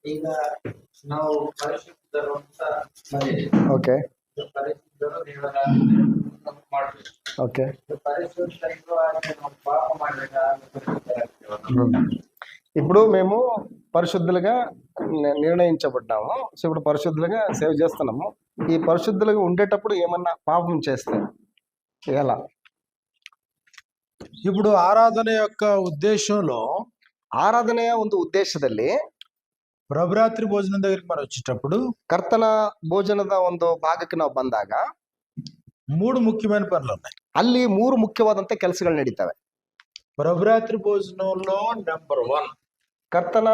ಈಗ ನಾವು ಪರಿಶುದ್ಧರು ಅಂತ ಬಂದಿದೆ. ಓಕೆ ಪರಿಶುದ್ಧರು ದೇವರ ಮಾಡ್ಬೇಕು. ఓకే పరిశుద్ధంగా మనం పాప ಮಾಡಬೇಕಾ ఇప్పుడు మేము పరిశుద్ధులుగా నిర్ణయించబడ్డాము. సో ఇప్పుడు పరిశుద్ధులుగా సేవ చేస్తున్నాము. ఈ పరిశుద్ధులుగా ఉండేటప్పుడు ఏమన్నా పాపం చేస్తే ఎలా? ఇప్పుడు ಆರಾಧನ యొక్క ఉద్దేశంలో ಆರಾಧನೆಯ ಒಂದು ಉದ್ದೇಶದಲ್ಲಿ ప్రభురాత్రి భోజనం దగ్గరికి మనం వచ్చేటప్పుడు ಕರ್ತನ ಭೋಜನದ ಒಂದು ಭಾಗಕ್ಕೆ ನಾವು ಬಂದಾಗ 3 ముఖ్యమైన పనులు ఉన్నాయి. ಅಲ್ಲಿ 3 ಮುಖ್ಯವಾದಂತ ಕೆಲಸಗಳು ನಡೀತವೆ. ప్రభురాత్రి భోజనంలో నెంబర్ 1 ಕರ್ತನ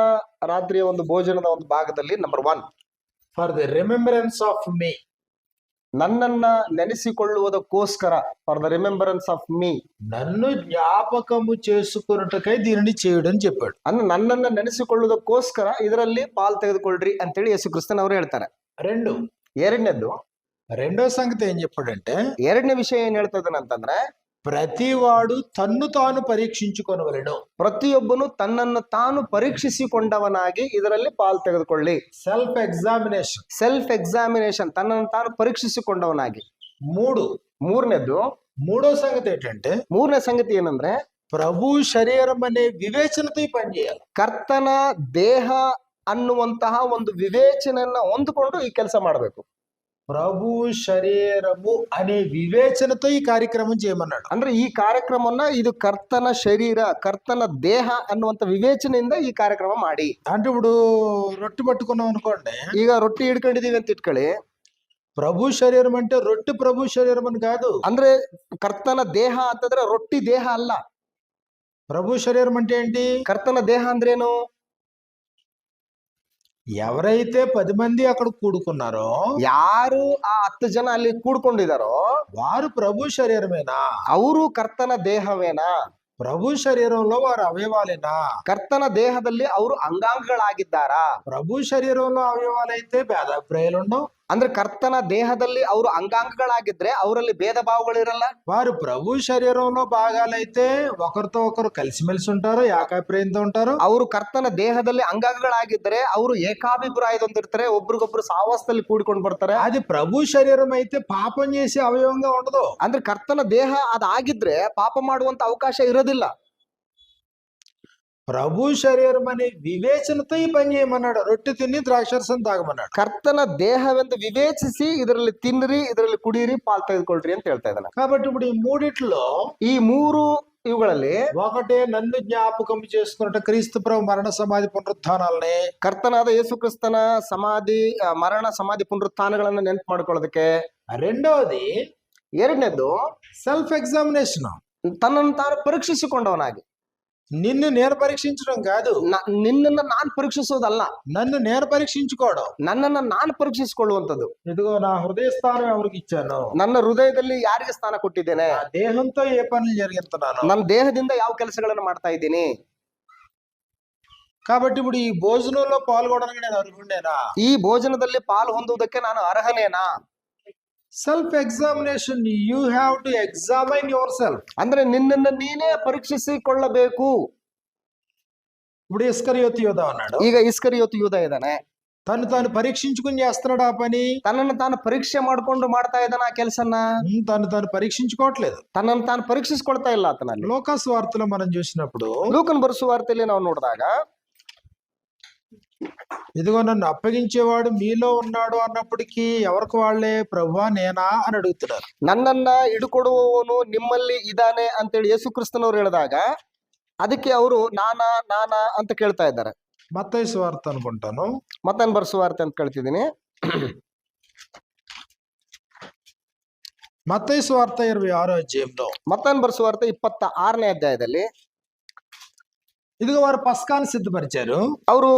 ರಾತ್ರಿಯ ಒಂದು ಭೋಜನದ ಒಂದು ಭಾಗದಲ್ಲಿ number 1 for the remembrance of me, ನನ್ನನ್ನ ನೆನೆಸಿಕೊಳ್ಳುವುದಕ್ಕೋಸ್ಕರ, for the remembrance of me, నన్ను జ్ఞాపకము చేసుకొనుటకై దీనిని చేయడం చెప్పాడు. ಅಂದ್ರೆ ನನ್ನನ್ನ ನೆನೆಸಿಕೊಳ್ಳುವುದಕ್ಕೋಸ್ಕರ ಇದರಲ್ಲಿ ಪಾಲ್ ತೆಗೆದುಕೊಳ್ಳ್ರಿ ಅಂತೇಳಿ ಯೇಸು ಕ್ರಿಸ್ತನ್ ಅವರು ಹೇಳ್ತಾರೆ. రెండో సంగతి ఏం చెప్పాడంటే, ಎರಡನೇ ವಿಷಯ ಏನ್ ಹೇಳ್ತಾ ಇದ್ದಾನಂತಂದ್ರೆ, ಪ್ರತಿವಾಡು ತನ್ನು ತಾನು ಪರೀಕ್ಷಿಸಿಕೊಳ್ಳುವನು. ಪ್ರತಿಯೊಬ್ಬನು ತನ್ನನ್ನು ತಾನು ಪರೀಕ್ಷಿಸಿಕೊಂಡವನಾಗಿ ಇದರಲ್ಲಿ ಪಾಲ್ ತೆಗೆದುಕೊಳ್ಳಿ. ಸೆಲ್ಫ್ ಎಕ್ಸಾಮಿನೇಷನ್, ತನ್ನನ್ನು ತಾನು ಪರೀಕ್ಷಿಸಿಕೊಂಡವನಾಗಿ. మూడో సంగతి ఏంటంటే, ಮೂರನೇ ಸಂಗತಿ ಏನಂದ್ರೆ, ప్రభు శరీరం అనే వివేచనతో ఈ పని చేయాలి. ಕರ್ತನ ದೇಹ ಅನ್ನುವಂತಹ ಒಂದು ವಿವೇಚನೆಯನ್ನ ಹೊಂದಿಕೊಂಡು ಈ ಕೆಲಸ ಮಾಡಬೇಕು. ప్రభు శరీరము అనే వివేచనతో ఈ కార్యక్రమం చేయమన్నాడు. ಅಂದ್ರೆ ಈ ಕಾರ್ಯಕ್ರಮವನ್ನ ಇದು ಕರ್ತನ ಶರೀರ, ಕರ್ತನ ದೇಹ ಅನ್ನುವಂತ ವಿವೇಚನೆಯಿಂದ ಈ ಕಾರ್ಯಕ್ರಮ ಮಾಡಿ. అంటే ఇప్పుడు రొట్టె పట్టుకున్నాం అనుకోండి, ಈಗ ರೊಟ್ಟಿ ಹಿಡ್ಕೊಂಡಿದೀವಿ ಅಂತ ಇಟ್ಕೊಳ್ಳಿ, ప్రభు శరీరం అంటే రొట్టె ప్రభు శరీరం అని కాదు. ಅಂದ್ರೆ ಕರ್ತನ ದೇಹ ಅಂತಂದ್ರೆ ರೊಟ್ಟಿ ದೇಹ ಅಲ್ಲ. ప్రభు శరీరం అంటే ఏంటి? ಕರ್ತನ ದೇಹ ಅಂದ್ರೇನು? ఎవరైతే 10 మంది అక్కడ కూడుకున్నారో, ಯಾರು ಆ 10 ಜನ ಅಲ್ಲಿ ಕೂಡ್ಕೊಂಡಿದಾರೋ వారు ప్రభు శరీరమేనా? ಅವರು ಕರ್ತನ ದೇಹವೇನಾ? ప్రభు శరీరంలో వారు అవయవాలేనా? ಕರ್ತನ ದೇಹದಲ್ಲಿ ಅವರು ಅಂಗಾಂಗಗಳಾಗಿದ್ದಾರಾ? ప్రభు శరీరంలో అవయవాలైతే భేదాభిప్రాయాలు ఉండవు. ಅಂದ್ರೆ ಕರ್ತನ ದೇಹದಲ್ಲಿ ಅವರು ಅಂಗಾಂಗಗಳಾಗಿದ್ರೆ ಅವರಲ್ಲಿ ಭೇದ ಭಾವಗಳಿರಲ್ಲ. వారు ప్రభు శరీరంలో భాగాలైతే ఒకరితో ఒకరు కలిసిమెలిసి ఉంటారు, ఏకాభిప్రాయంతో ఉంటారు. ಅವರು ಕರ್ತನ ದೇಹದಲ್ಲಿ ಅಂಗಾಂಗಗಳಾಗಿದ್ರೆ ಅವರು ಏಕಾಭಿಪ್ರಾಯದೊಂದಿರ್ತಾರೆ, ಒಬ್ರಿಗೊಬ್ರು ಸಾವಾಸದಲ್ಲಿ ಕೂಡಿಕೊಂಡು ಬರ್ತಾರೆ. అది ప్రభు శరీరం అయితే పాపం చేసే అవయవంగా ఉండదు. ಅಂದ್ರೆ ಕರ್ತನ ದೇಹ ಅದಾಗಿದ್ರೆ ಪಾಪ ಮಾಡುವಂತ ಅವಕಾಶ ಇರೋದಿಲ್ಲ. ప్రభు శరీరం అనే వివేచనతో ఈ పని చేయమన్నాడు. రొట్టె తిని ద్రాక్షారసం తాగమన్నాడు. ಕರ್ತನ ದೇಹವೆಂದು ವಿವೇಚಿಸಿ ಇದರಲ್ಲಿ ತಿನ್ನಿರಿ, ಇದರಲ್ಲಿ ಕುಡಿಯಿರಿ, ಪಾಲ್ ತೆಗೆದುಕೊಳ್ಳ್ರಿ ಅಂತ ಹೇಳ್ತಾ ಇದ್ದಾನೆ. కాబట్టి ఇప్పుడు ఈ మూడిట్లో, ಈ 3 ಇವುಗಳಲ್ಲಿ ఒకటే నన్ను జ్ఞాపకం చేసుకున్నట్టు క్రీస్తు ప్రభు మరణ సమాధి పునరుత్థానాలని, ಕರ್ತನಾದ ಯೇಸು ಕ್ರಿಸ್ತನ ಸಮಾಧಿ, ಮರಣ ಸಮಾಧಿ ಪುನರುತ್ಥಾನಗಳನ್ನ ನೆನಪು ಮಾಡ್ಕೊಳ್ಳೋದಕ್ಕೆ. ಎರಡನೇದು సెల్ఫ్ ఎగ్జామినేషన్, ತನ್ನನ್ನು ತಾನು ಪರೀಕ್ಷಿಸಿಕೊಂಡವನಾಗಿ. నిన్ను నేను పరీక్షించడం కాదు, ನಿನ್ನನ್ನ ನಾನು ಪರೀಕ್ಷಿಸೋದಲ್ಲ, నన్ను నేను పరీక్షించుకోవడం, ನನ್ನನ್ನ ನಾನು ಪರೀಕ್ಷಿಸಿಕೊಳ್ಳುವಂಥದ್ದು. ఇదిగో నా హృదయ స్థానం ఎవరికి ఇచ్చాను, ನನ್ನ ಹೃದಯದಲ್ಲಿ ಯಾರಿಗೆ ಸ್ಥಾನ ಕೊಟ್ಟಿದ್ದೇನೆ, దేహంతో ఏ పనులు జరిగిస్తున్నాను, ನನ್ನ ದೇಹದಿಂದ ಯಾವ ಕೆಲಸಗಳನ್ನು ಮಾಡ್ತಾ ಇದ್ದೀನಿ. కాబట్టి ఇప్పుడు ఈ భోజనంలో పాల్గొనడానికి నేను అర్హుడేనా? ಈ ಭೋಜನದಲ್ಲಿ ಪಾಲು ಹೊಂದುವುದಕ್ಕೆ ನಾನು ಅರ್ಹನೇನಾ? Self examination, you have to examine yourself. ಅಂದ್ರೆ ನಿನ್ನನ್ನು ನೀನೇ ಪರೀಕ್ಷಿಸಿಕೊಳ್ಳಬೇಕು. ఇప్పుడు ఇస్కరియోతు యూదా అన్నాడు, ಈಗ ಇಸ್ಕರಿಯೋತು ಯೂದ ಇದ್ದಾನೆ. తను తాను పరీక్షించుకుని చేస్తున్నాడు ఆ పని. ತನ್ನನ್ನು ತಾನು ಪರೀಕ್ಷೆ ಮಾಡ್ಕೊಂಡು ಮಾಡ್ತಾ ಇದ್ದಾನ ಆ ಕೆಲಸನ. తను తాను పరీక్షించుకోవట్లేదు, ತನ್ನನ್ನು ತಾನು ಪರೀಕ್ಷಿಸ್ಕೊಳ್ತಾ ಇಲ್ಲ ಆತನಲ್ಲಿ. లోకాసు వార్తలో మనం చూసినప్పుడు, ಲೂಕನ ಬರೆಸುವ ವಾರ್ತೆಯಲ್ಲಿ ನಾವು ನೋಡಿದಾಗ, ఇదిగో నన్ను అప్పగించేవాడు మీలో ఉన్నాడు అన్నప్పటికీ ఎవరికి వాళ్ళే ప్రభువా నేనా అని అడుగుతున్నారు. ನನ್ನನ್ನ ಹಿಡುಕೊಡುವವನು ನಿಮ್ಮಲ್ಲಿ ಇದ್ದಾನೆ ಅಂತೇಳಿ ಯೇಸು ಕ್ರಿಸ್ತನವರು ಹೇಳಿದಾಗ ಅದಕ್ಕೆ ಅವರು ನಾನಾ ನಾನಾ ಅಂತ ಕೇಳ್ತಾ ಇದ್ದಾರೆ. మత్తయి సువార్త అనుకుంటాను, ಮತ್ತನ್ ಬರೆಸುವ ವಾರ್ತೆ ಅಂತ ಕೇಳ್ತಿದ್ದೀನಿ. మత్తయి సువార్త 26వ అధ్యాయంలో, ಮತ್ತನ್ ಬರೆಸುವ ವಾರ್ತೆ 26ನೇ ಅಧ್ಯಾಯದಲ್ಲಿ, ఇదిగో వారు పస్కాన్ని సిద్ధపరిచారు. ಅವರು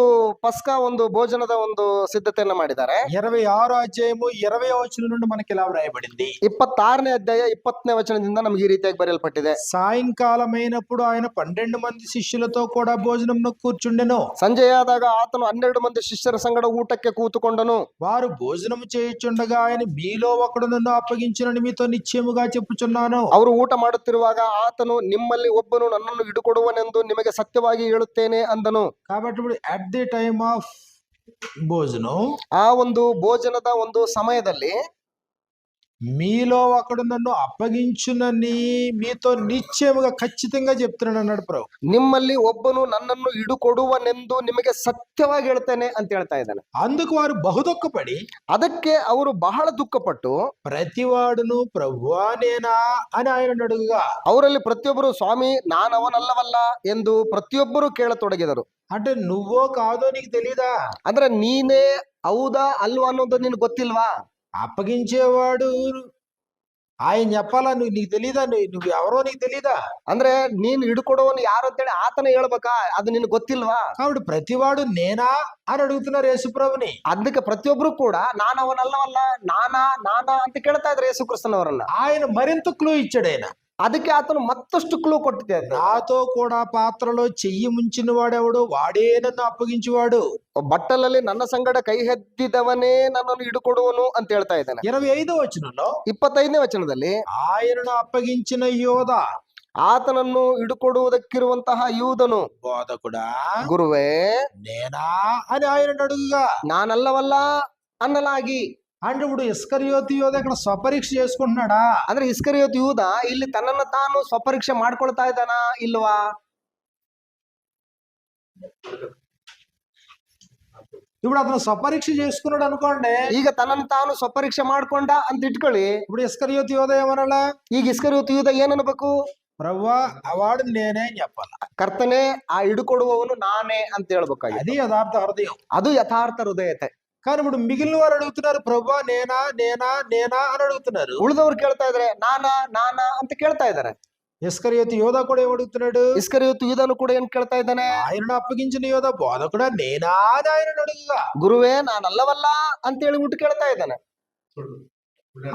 ಪಸ್ಕಾ ಒಂದು ಭೋಜನದ ಒಂದು ಸಿದ್ಧತೆಯನ್ನ ಮಾಡಿದ್ದಾರೆ. 26వ అధ్యాయము 20వ వచనం నుండి మనకి ఇలా వ్రాయబడింది. 26ನೇ ಅಧ್ಯಾಯ 20ನೇ ವಚನದಿಂದ ನಮಗೆ ಈ ರೀತಿಯಾಗಿ ಬರೆಯಲ್ಪಟ್ಟಿದೆ. సాయంకాలమైనప్పుడు ఆయన 12 మంది శిష్యులతో కూడా భోజనంలో కూర్చుండెను. ಸಂಜೆಯಾದಾಗ ಆತನು 12 ಮಂದಿ ಶಿಷ್ಯರ ಸಂಗಡ ಊಟಕ್ಕೆ ಕೂತುಕೊಂಡನು. వారు భోజనం చేయుచుండగా ఆయన మీలో ఒకడు నన్ను అప్పగించునని మీతో నిశ్చయముగా చెప్పుచున్నాను. ಅವರು ಊಟ ಮಾಡುತ್ತಿರುವಾಗ ಆತನು ನಿಮ್ಮಲ್ಲಿ ಒಬ್ಬನು ನನ್ನನ್ನು ಹಿಡುಕೊಡುವನೆಂದು ನಿಮಗೆ ಸತ್ಯವಾಗಿ ಹೇಳುತ್ತೇನೆ ಅಂದನು. కాబట్టి ఇప్పుడు అట్ ది టైమ్ ఆఫ్ భోజనం ಆ ಒಂದು ಭೋಜನದ ಒಂದು ಸಮಯದಲ್ಲಿ మీలో ఒకడు నన్ను అప్పగించునని మీతో నిశ్చయముగా ఖచ్చితంగా చెప్తున్నాడు అన్నాడు ప్రభు. ನಿಮ್ಮಲ್ಲಿ ಒಬ್ಬನು ನನ್ನನ್ನು ಹಿಡುಕೊಡುವನೆಂದು ನಿಮಗೆ ಸತ್ಯವಾಗಿ ಹೇಳ್ತೇನೆ ಅಂತ ಹೇಳ್ತಾ ಇದ್ದಾನೆ. అందుకు వారు బహుదుఃఖపడి ಅದಕ್ಕೆ ಅವರು ಬಹಳ ದುಃಖಪಟ್ಟು ప్రతివాడును ప్రభువా నేనా అని ఆయన అడుగుగా, ಅವರಲ್ಲಿ ಪ್ರತಿಯೊಬ್ಬರು ಸ್ವಾಮಿ ನಾನವನಲ್ಲವಲ್ಲ ಎಂದು ಪ್ರತಿಯೊಬ್ಬರು ಕೇಳತೊಡಗಿದರು. అంటే నువ్వో కాదో నీకు తెలీదా? ಅಂದ್ರೆ ನೀನೇ ಹೌದಾ ಅಲ್ವಾ ಅನ್ನೋದು ನಿನ್ಗೆ ಗೊತ್ತಿಲ್ವಾ? అప్పగించేవాడు ఆయన చెప్పాలా? నీకు తెలీదా? నువ్వు ఎవరో నీకు తెలీదా? ಅಂದ್ರೆ ನೀನ್ ಹಿಡ್ಕೊಡೋನು ಯಾರು ಅಂತೇಳಿ ಆತನ ಹೇಳ್ಬೇಕಾ? ಅದು ನಿನ್ಗೆ ಗೊತ್ತಿಲ್ವಾ? కాబట్టి ప్రతివాడు నేనా అని అడుగుతున్నారు యేసుప్రభుని. ಅದಕ್ಕೆ ಪ್ರತಿಯೊಬ್ರು ಕೂಡ ನಾನವನಲ್ಲವಲ್ಲ ನಾನಾ ನಾನಾ ಅಂತ ಕೇಳ್ತಾ ಇದ್ರು ಯೇಸು ಕ್ರಿಸ್ತನವರನ್ನ. ఆయన మరింత క్లూ ఇచ్చాడు. ఆయన ಅದಕ್ಕೆ ಆತನು ಮತ್ತಷ್ಟು ಕ್ಲೂ ಕೊಟ್ಟಿದೆ. నాతో కూడా పాత్రలో చెయ్యి ముంచిన వాడెవడు వాడే నన్ను అప్పగించువాడు. ಬಟ್ಟಲಲ್ಲಿ ನನ್ನ ಸಂಗಡ ಕೈ ಹೆದ್ದಿದವನೇ ನನ್ನನ್ನು ಹಿಡುಕೊಡುವನು ಅಂತ ಹೇಳ್ತಾ ಇದ್ದಾನೆ. 25వ వచనంలో 25ನೇ ವಚನದಲ್ಲಿ ఆయనను అప్పగించిన యోధ ಆತನನ್ನು ಹಿಡುಕೊಡುವುದಕ್ಕಿರುವಂತಹ ಯೂದನು బోధకుడా ಗುರುವೇ నేనా అని ఆయన అడుగుగా, ನಾನಲ್ಲವಲ್ಲ ಅನ್ನಲಾಗಿ. అంటే ఇప్పుడు ఇస్కరియోతు యోధ ఇక్కడ స్వపరీక్ష చేసుకుంటున్నాడా? ಅಂದ್ರೆ ಇಸ್ಕರಿಯೋತ್ ಯೂದ ಇಲ್ಲಿ ತನ್ನನ್ನು ತಾನು ಸ್ವಪರೀಕ್ಷೆ ಮಾಡ್ಕೊಳ್ತಾ ಇದ್ದಾನ ಇಲ್ವಾ? ఇప్పుడు అతను స్వపరీక్ష చేసుకున్నాడు అనుకోండి. ಈಗ ತನ್ನನ್ನು ತಾನು ಸ್ವಪರೀಕ್ಷೆ ಮಾಡ್ಕೊಂಡ ಅಂತ ಇಟ್ಕೊಳ್ಳಿ. ఇప్పుడు ఇస్కరియోతు యోధ ఏమనాల? ಈಗ ಇಸ್ಕರಿಯೋತ್ ಯೂದ ಏನನ್ಬೇಕು? ప్రభువా అవాడు నేనే అని చెప్పాల. ಕರ್ತನೆ ಆ ಹಿಡುಕೊಡುವವನು ನಾನೇ ಅಂತ ಹೇಳ್ಬೇಕಾಗಿ. అది యథార్థ హృదయం, ಅದು ಯಥಾರ್ಥ ಹೃದಯತೆ. కానీ ఇప్పుడు మిగిలిన వారు అడుగుతున్నారు, ప్రభువా నేనా నేనా నేనా అని అడుగుతున్నారు. ಉಳಿದವ್ರು ಕೇಳ್ತಾ ಇದಾರೆ ನಾನಾ ನಾನಾ ಅಂತ ಕೇಳ್ತಾ ಇದಾರೆ. ఇస్కరియోతు యోధ కూడా ఏమడుగుతున్నాడు? ಇಸ್ಕರಿಯೋತ್ ಯೂದನು ಕೂಡ ಏನ್ ಕೇಳ್ತಾ ಇದ್ದಾನೆ? ఆయనను అప్పగించిన యోధ బోధకుడా నేనా అని ఆయన అడుగుగా, ಗುರುವೇ ನಾನಲ್ಲವಲ್ಲ ಅಂತ ಹೇಳಿಬಿಟ್ಟು ಕೇಳ್ತಾ ಇದ್ದಾನೆ.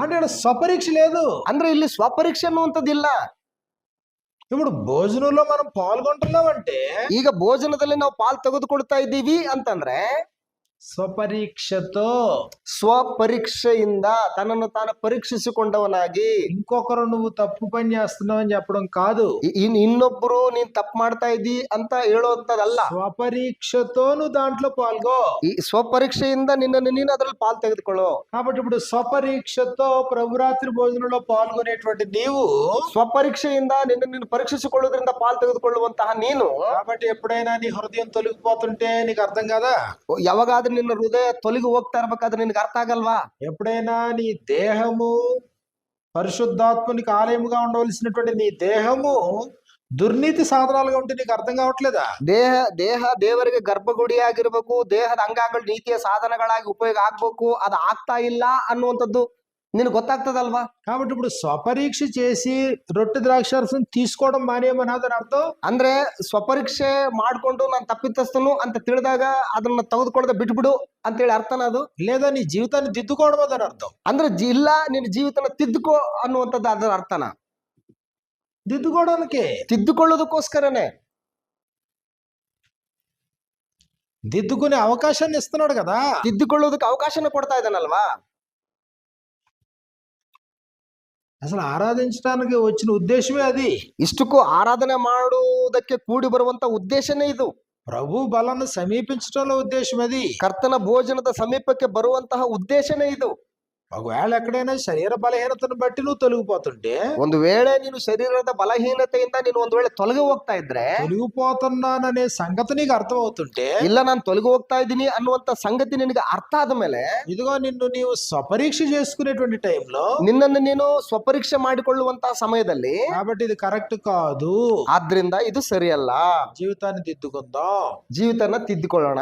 అంటే ఇక్కడ స్వపరీక్ష లేదు. ಅಂದ್ರೆ ಇಲ್ಲಿ ಸ್ವಪರೀಕ್ಷೆ ಅನ್ನುವಂಥದ್ದಿಲ್ಲ. ఇప్పుడు భోజనంలో మనం పాల్గొంటున్నామంటే ಈಗ ಭೋಜನದಲ್ಲಿ ನಾವು ಪಾಲ್ ತೆಗೆದುಕೊಳ್ತಾ ಇದ್ದೀವಿ ಅಂತಂದ್ರೆ స్వపరీక్షతో, ಸ್ವಪರೀಕ್ಷೆಯಿಂದ ತನ್ನನ್ನು ತಾನು ಪರೀಕ್ಷಿಸಿಕೊಂಡವನಾಗಿ, ఇంకొకరు నువ్వు తప్పు పని చేస్తున్నావు అని చెప్పడం కాదు. ಇನ್ನೊಬ್ರು ನೀನ್ ತಪ್ಪು ಮಾಡ್ತಾ ಇದ್ದಿ ಅಂತ ಹೇಳುವಂತದಲ್ಲ. స్వపరీక్షతో నువ్వు దాంట్లో పాల్గో. ಈ ಸ್ವಪರೀಕ್ಷೆಯಿಂದ ನಿನ್ನನ್ನು ನೀನು ಅದರಲ್ಲಿ ಪಾಲ್ ತೆಗೆದುಕೊಳ್ಳೋ. కాబట్టి ఇప్పుడు స్వపరీక్షతో ప్రభురాత్రి భోజనంలో పాల్గొనేటువంటి నీవు, ಸ್ವಪರೀಕ್ಷೆಯಿಂದ ನಿನ್ನನ್ನು ನೀನು ಪರೀಕ್ಷಿಸಿಕೊಳ್ಳುವುದರಿಂದ ಪಾಲ್ ತೆಗೆದುಕೊಳ್ಳುವಂತಹ ನೀನು, కాబట్టి ఎప్పుడైనా నీ హృదయం తొలగిపోతుంటే నీకు అర్థం కదా? ಯಾವಾಗಾದ್ರೂ ನಿನ್ನ ಹೃದಯ ತೊಲಗಿ ಹೋಗ್ತಾ ಇರ್ಬೇಕಾದ್ರೆ ನಿನ್ಗೆ ಅರ್ಥ ಆಗಲ್ವಾ? ఎప్పుడైనా నీ దేహము పరిశుద్ధాత్మనికి ఆలయముగా ఉండవలసినటువంటి నీ దేహము దుర్నీతి సాధనాలుగా ఉంటే నీకు అర్థం కావట్లేదా? ದೇಹ ದೇವರಿಗೆ ಗರ್ಭಗುಡಿಯಾಗಿರ್ಬೇಕು, ದೇಹದ ಅಂಗಗಳು ನೀತಿಯ ಸಾಧನಗಳಾಗಿ ಉಪಯೋಗ ಆಗ್ಬೇಕು, ಅದು ಆಗ್ತಾ ಇಲ್ಲ ಅನ್ನುವಂಥದ್ದು ನಿನಗೆ ಗೊತ್ತಾಗ್ತದಲ್ವಾ? కాబట్టి ఇప్పుడు స్వపరీక్ష చేసి రొట్టె ద్రాక్షారసం తీసుకోవడం మానేయమని అర్థం. ಅಂದ್ರೆ ಸ್ವಪರೀಕ್ಷೆ ಮಾಡ್ಕೊಂಡು ನಾನು ತಪ್ಪಿತಸ್ಥನು ಅಂತ ತಿಳಿದಾಗ ಅದನ್ನ ತೆಗೆದುಕೊಳ್ಳದೆ ಬಿಟ್ಬಿಡು ಅಂತೇಳಿ ಅರ್ಥನ ಅದು? లేదా నీ జీవితాన్ని దిద్దుకోవడం అదని అర్థం. ಅಂದ್ರೆ ಇಲ್ಲ ನಿನ್ನ ಜೀವಿತನ ತಿದ್ದುಕೋ ಅನ್ನುವಂಥದ್ದು ಅದರ ಅರ್ಥನ. దిద్దుకోవడానికి, ತಿದ್ದುಕೊಳ್ಳೋದಕ್ಕೋಸ್ಕರನೇ దిద్దుకునే అవకాశాన్ని ఇస్తున్నాడు కదా. ತಿದ್ದುಕೊಳ್ಳೋದಕ್ಕೆ ಅವಕಾಶನ ಕೊಡ್ತಾ ಇದ್ದಾನಲ್ವಾ? అసలు ఆరాధించడానికి వచ్చిన ఉద్దేశమే అది. ಇಷ್ಟಕ್ಕೂ ಆರಾಧನೆ ಮಾಡುವುದಕ್ಕೆ ಕೂಡಿ ಬರುವಂತ ಉದ್ದೇಶನೇ ಇದು. ప్రభు బలాన్ని సమీపించడంలో ఉద్దేశం అది. ಕರ್ತನ ಭೋಜನದ ಸಮೀಪಕ್ಕೆ ಬರುವಂತಹ ಉದ್ದೇಶನೇ ಇದು. ఒకవేళ ఎక్కడైనా శరీర బలహీనతను బట్టి నువ్వు తొలగిపోతుంటే, ಒಂದು ವೇಳೆ ನೀನು ಶರೀರದ ಬಲಹೀನತೆಯಿಂದ ನೀನು ಒಂದು ವೇಳೆ ತೊಲಗಿ ಹೋಗ್ತಾ ಇದ್ರೆ, తొలగిపోతున్నాననే సంగతి నీకు అర్థం అవుతుంటే, ಇಲ್ಲ ನಾನು ತೊಲಗಿ ಹೋಗ್ತಾ ಇದ್ದೀನಿ ಅನ್ನುವಂತ ಸಂಗತಿ ನಿನಗೆ ಅರ್ಥ ಆದ ಮೇಲೆ, ఇదిగో నిన్ను నీవు స్వపరీక్ష చేసుకునేటువంటి టైంలో, ನಿನ್ನನ್ನು ನೀನು ಸ್ವಪರೀಕ್ಷೆ ಮಾಡಿಕೊಳ್ಳುವಂತಹ ಸಮಯದಲ್ಲಿ, కాబట్టి ఇది కరెక్ట్ కాదు, ಆದ್ರಿಂದ ಇದು ಸರಿಯಲ್ಲ, జీవితాన్ని దిద్దుకుందాం, ಜೀವಿತನ ತಿದ್ದುಕೊಳ್ಳೋಣ,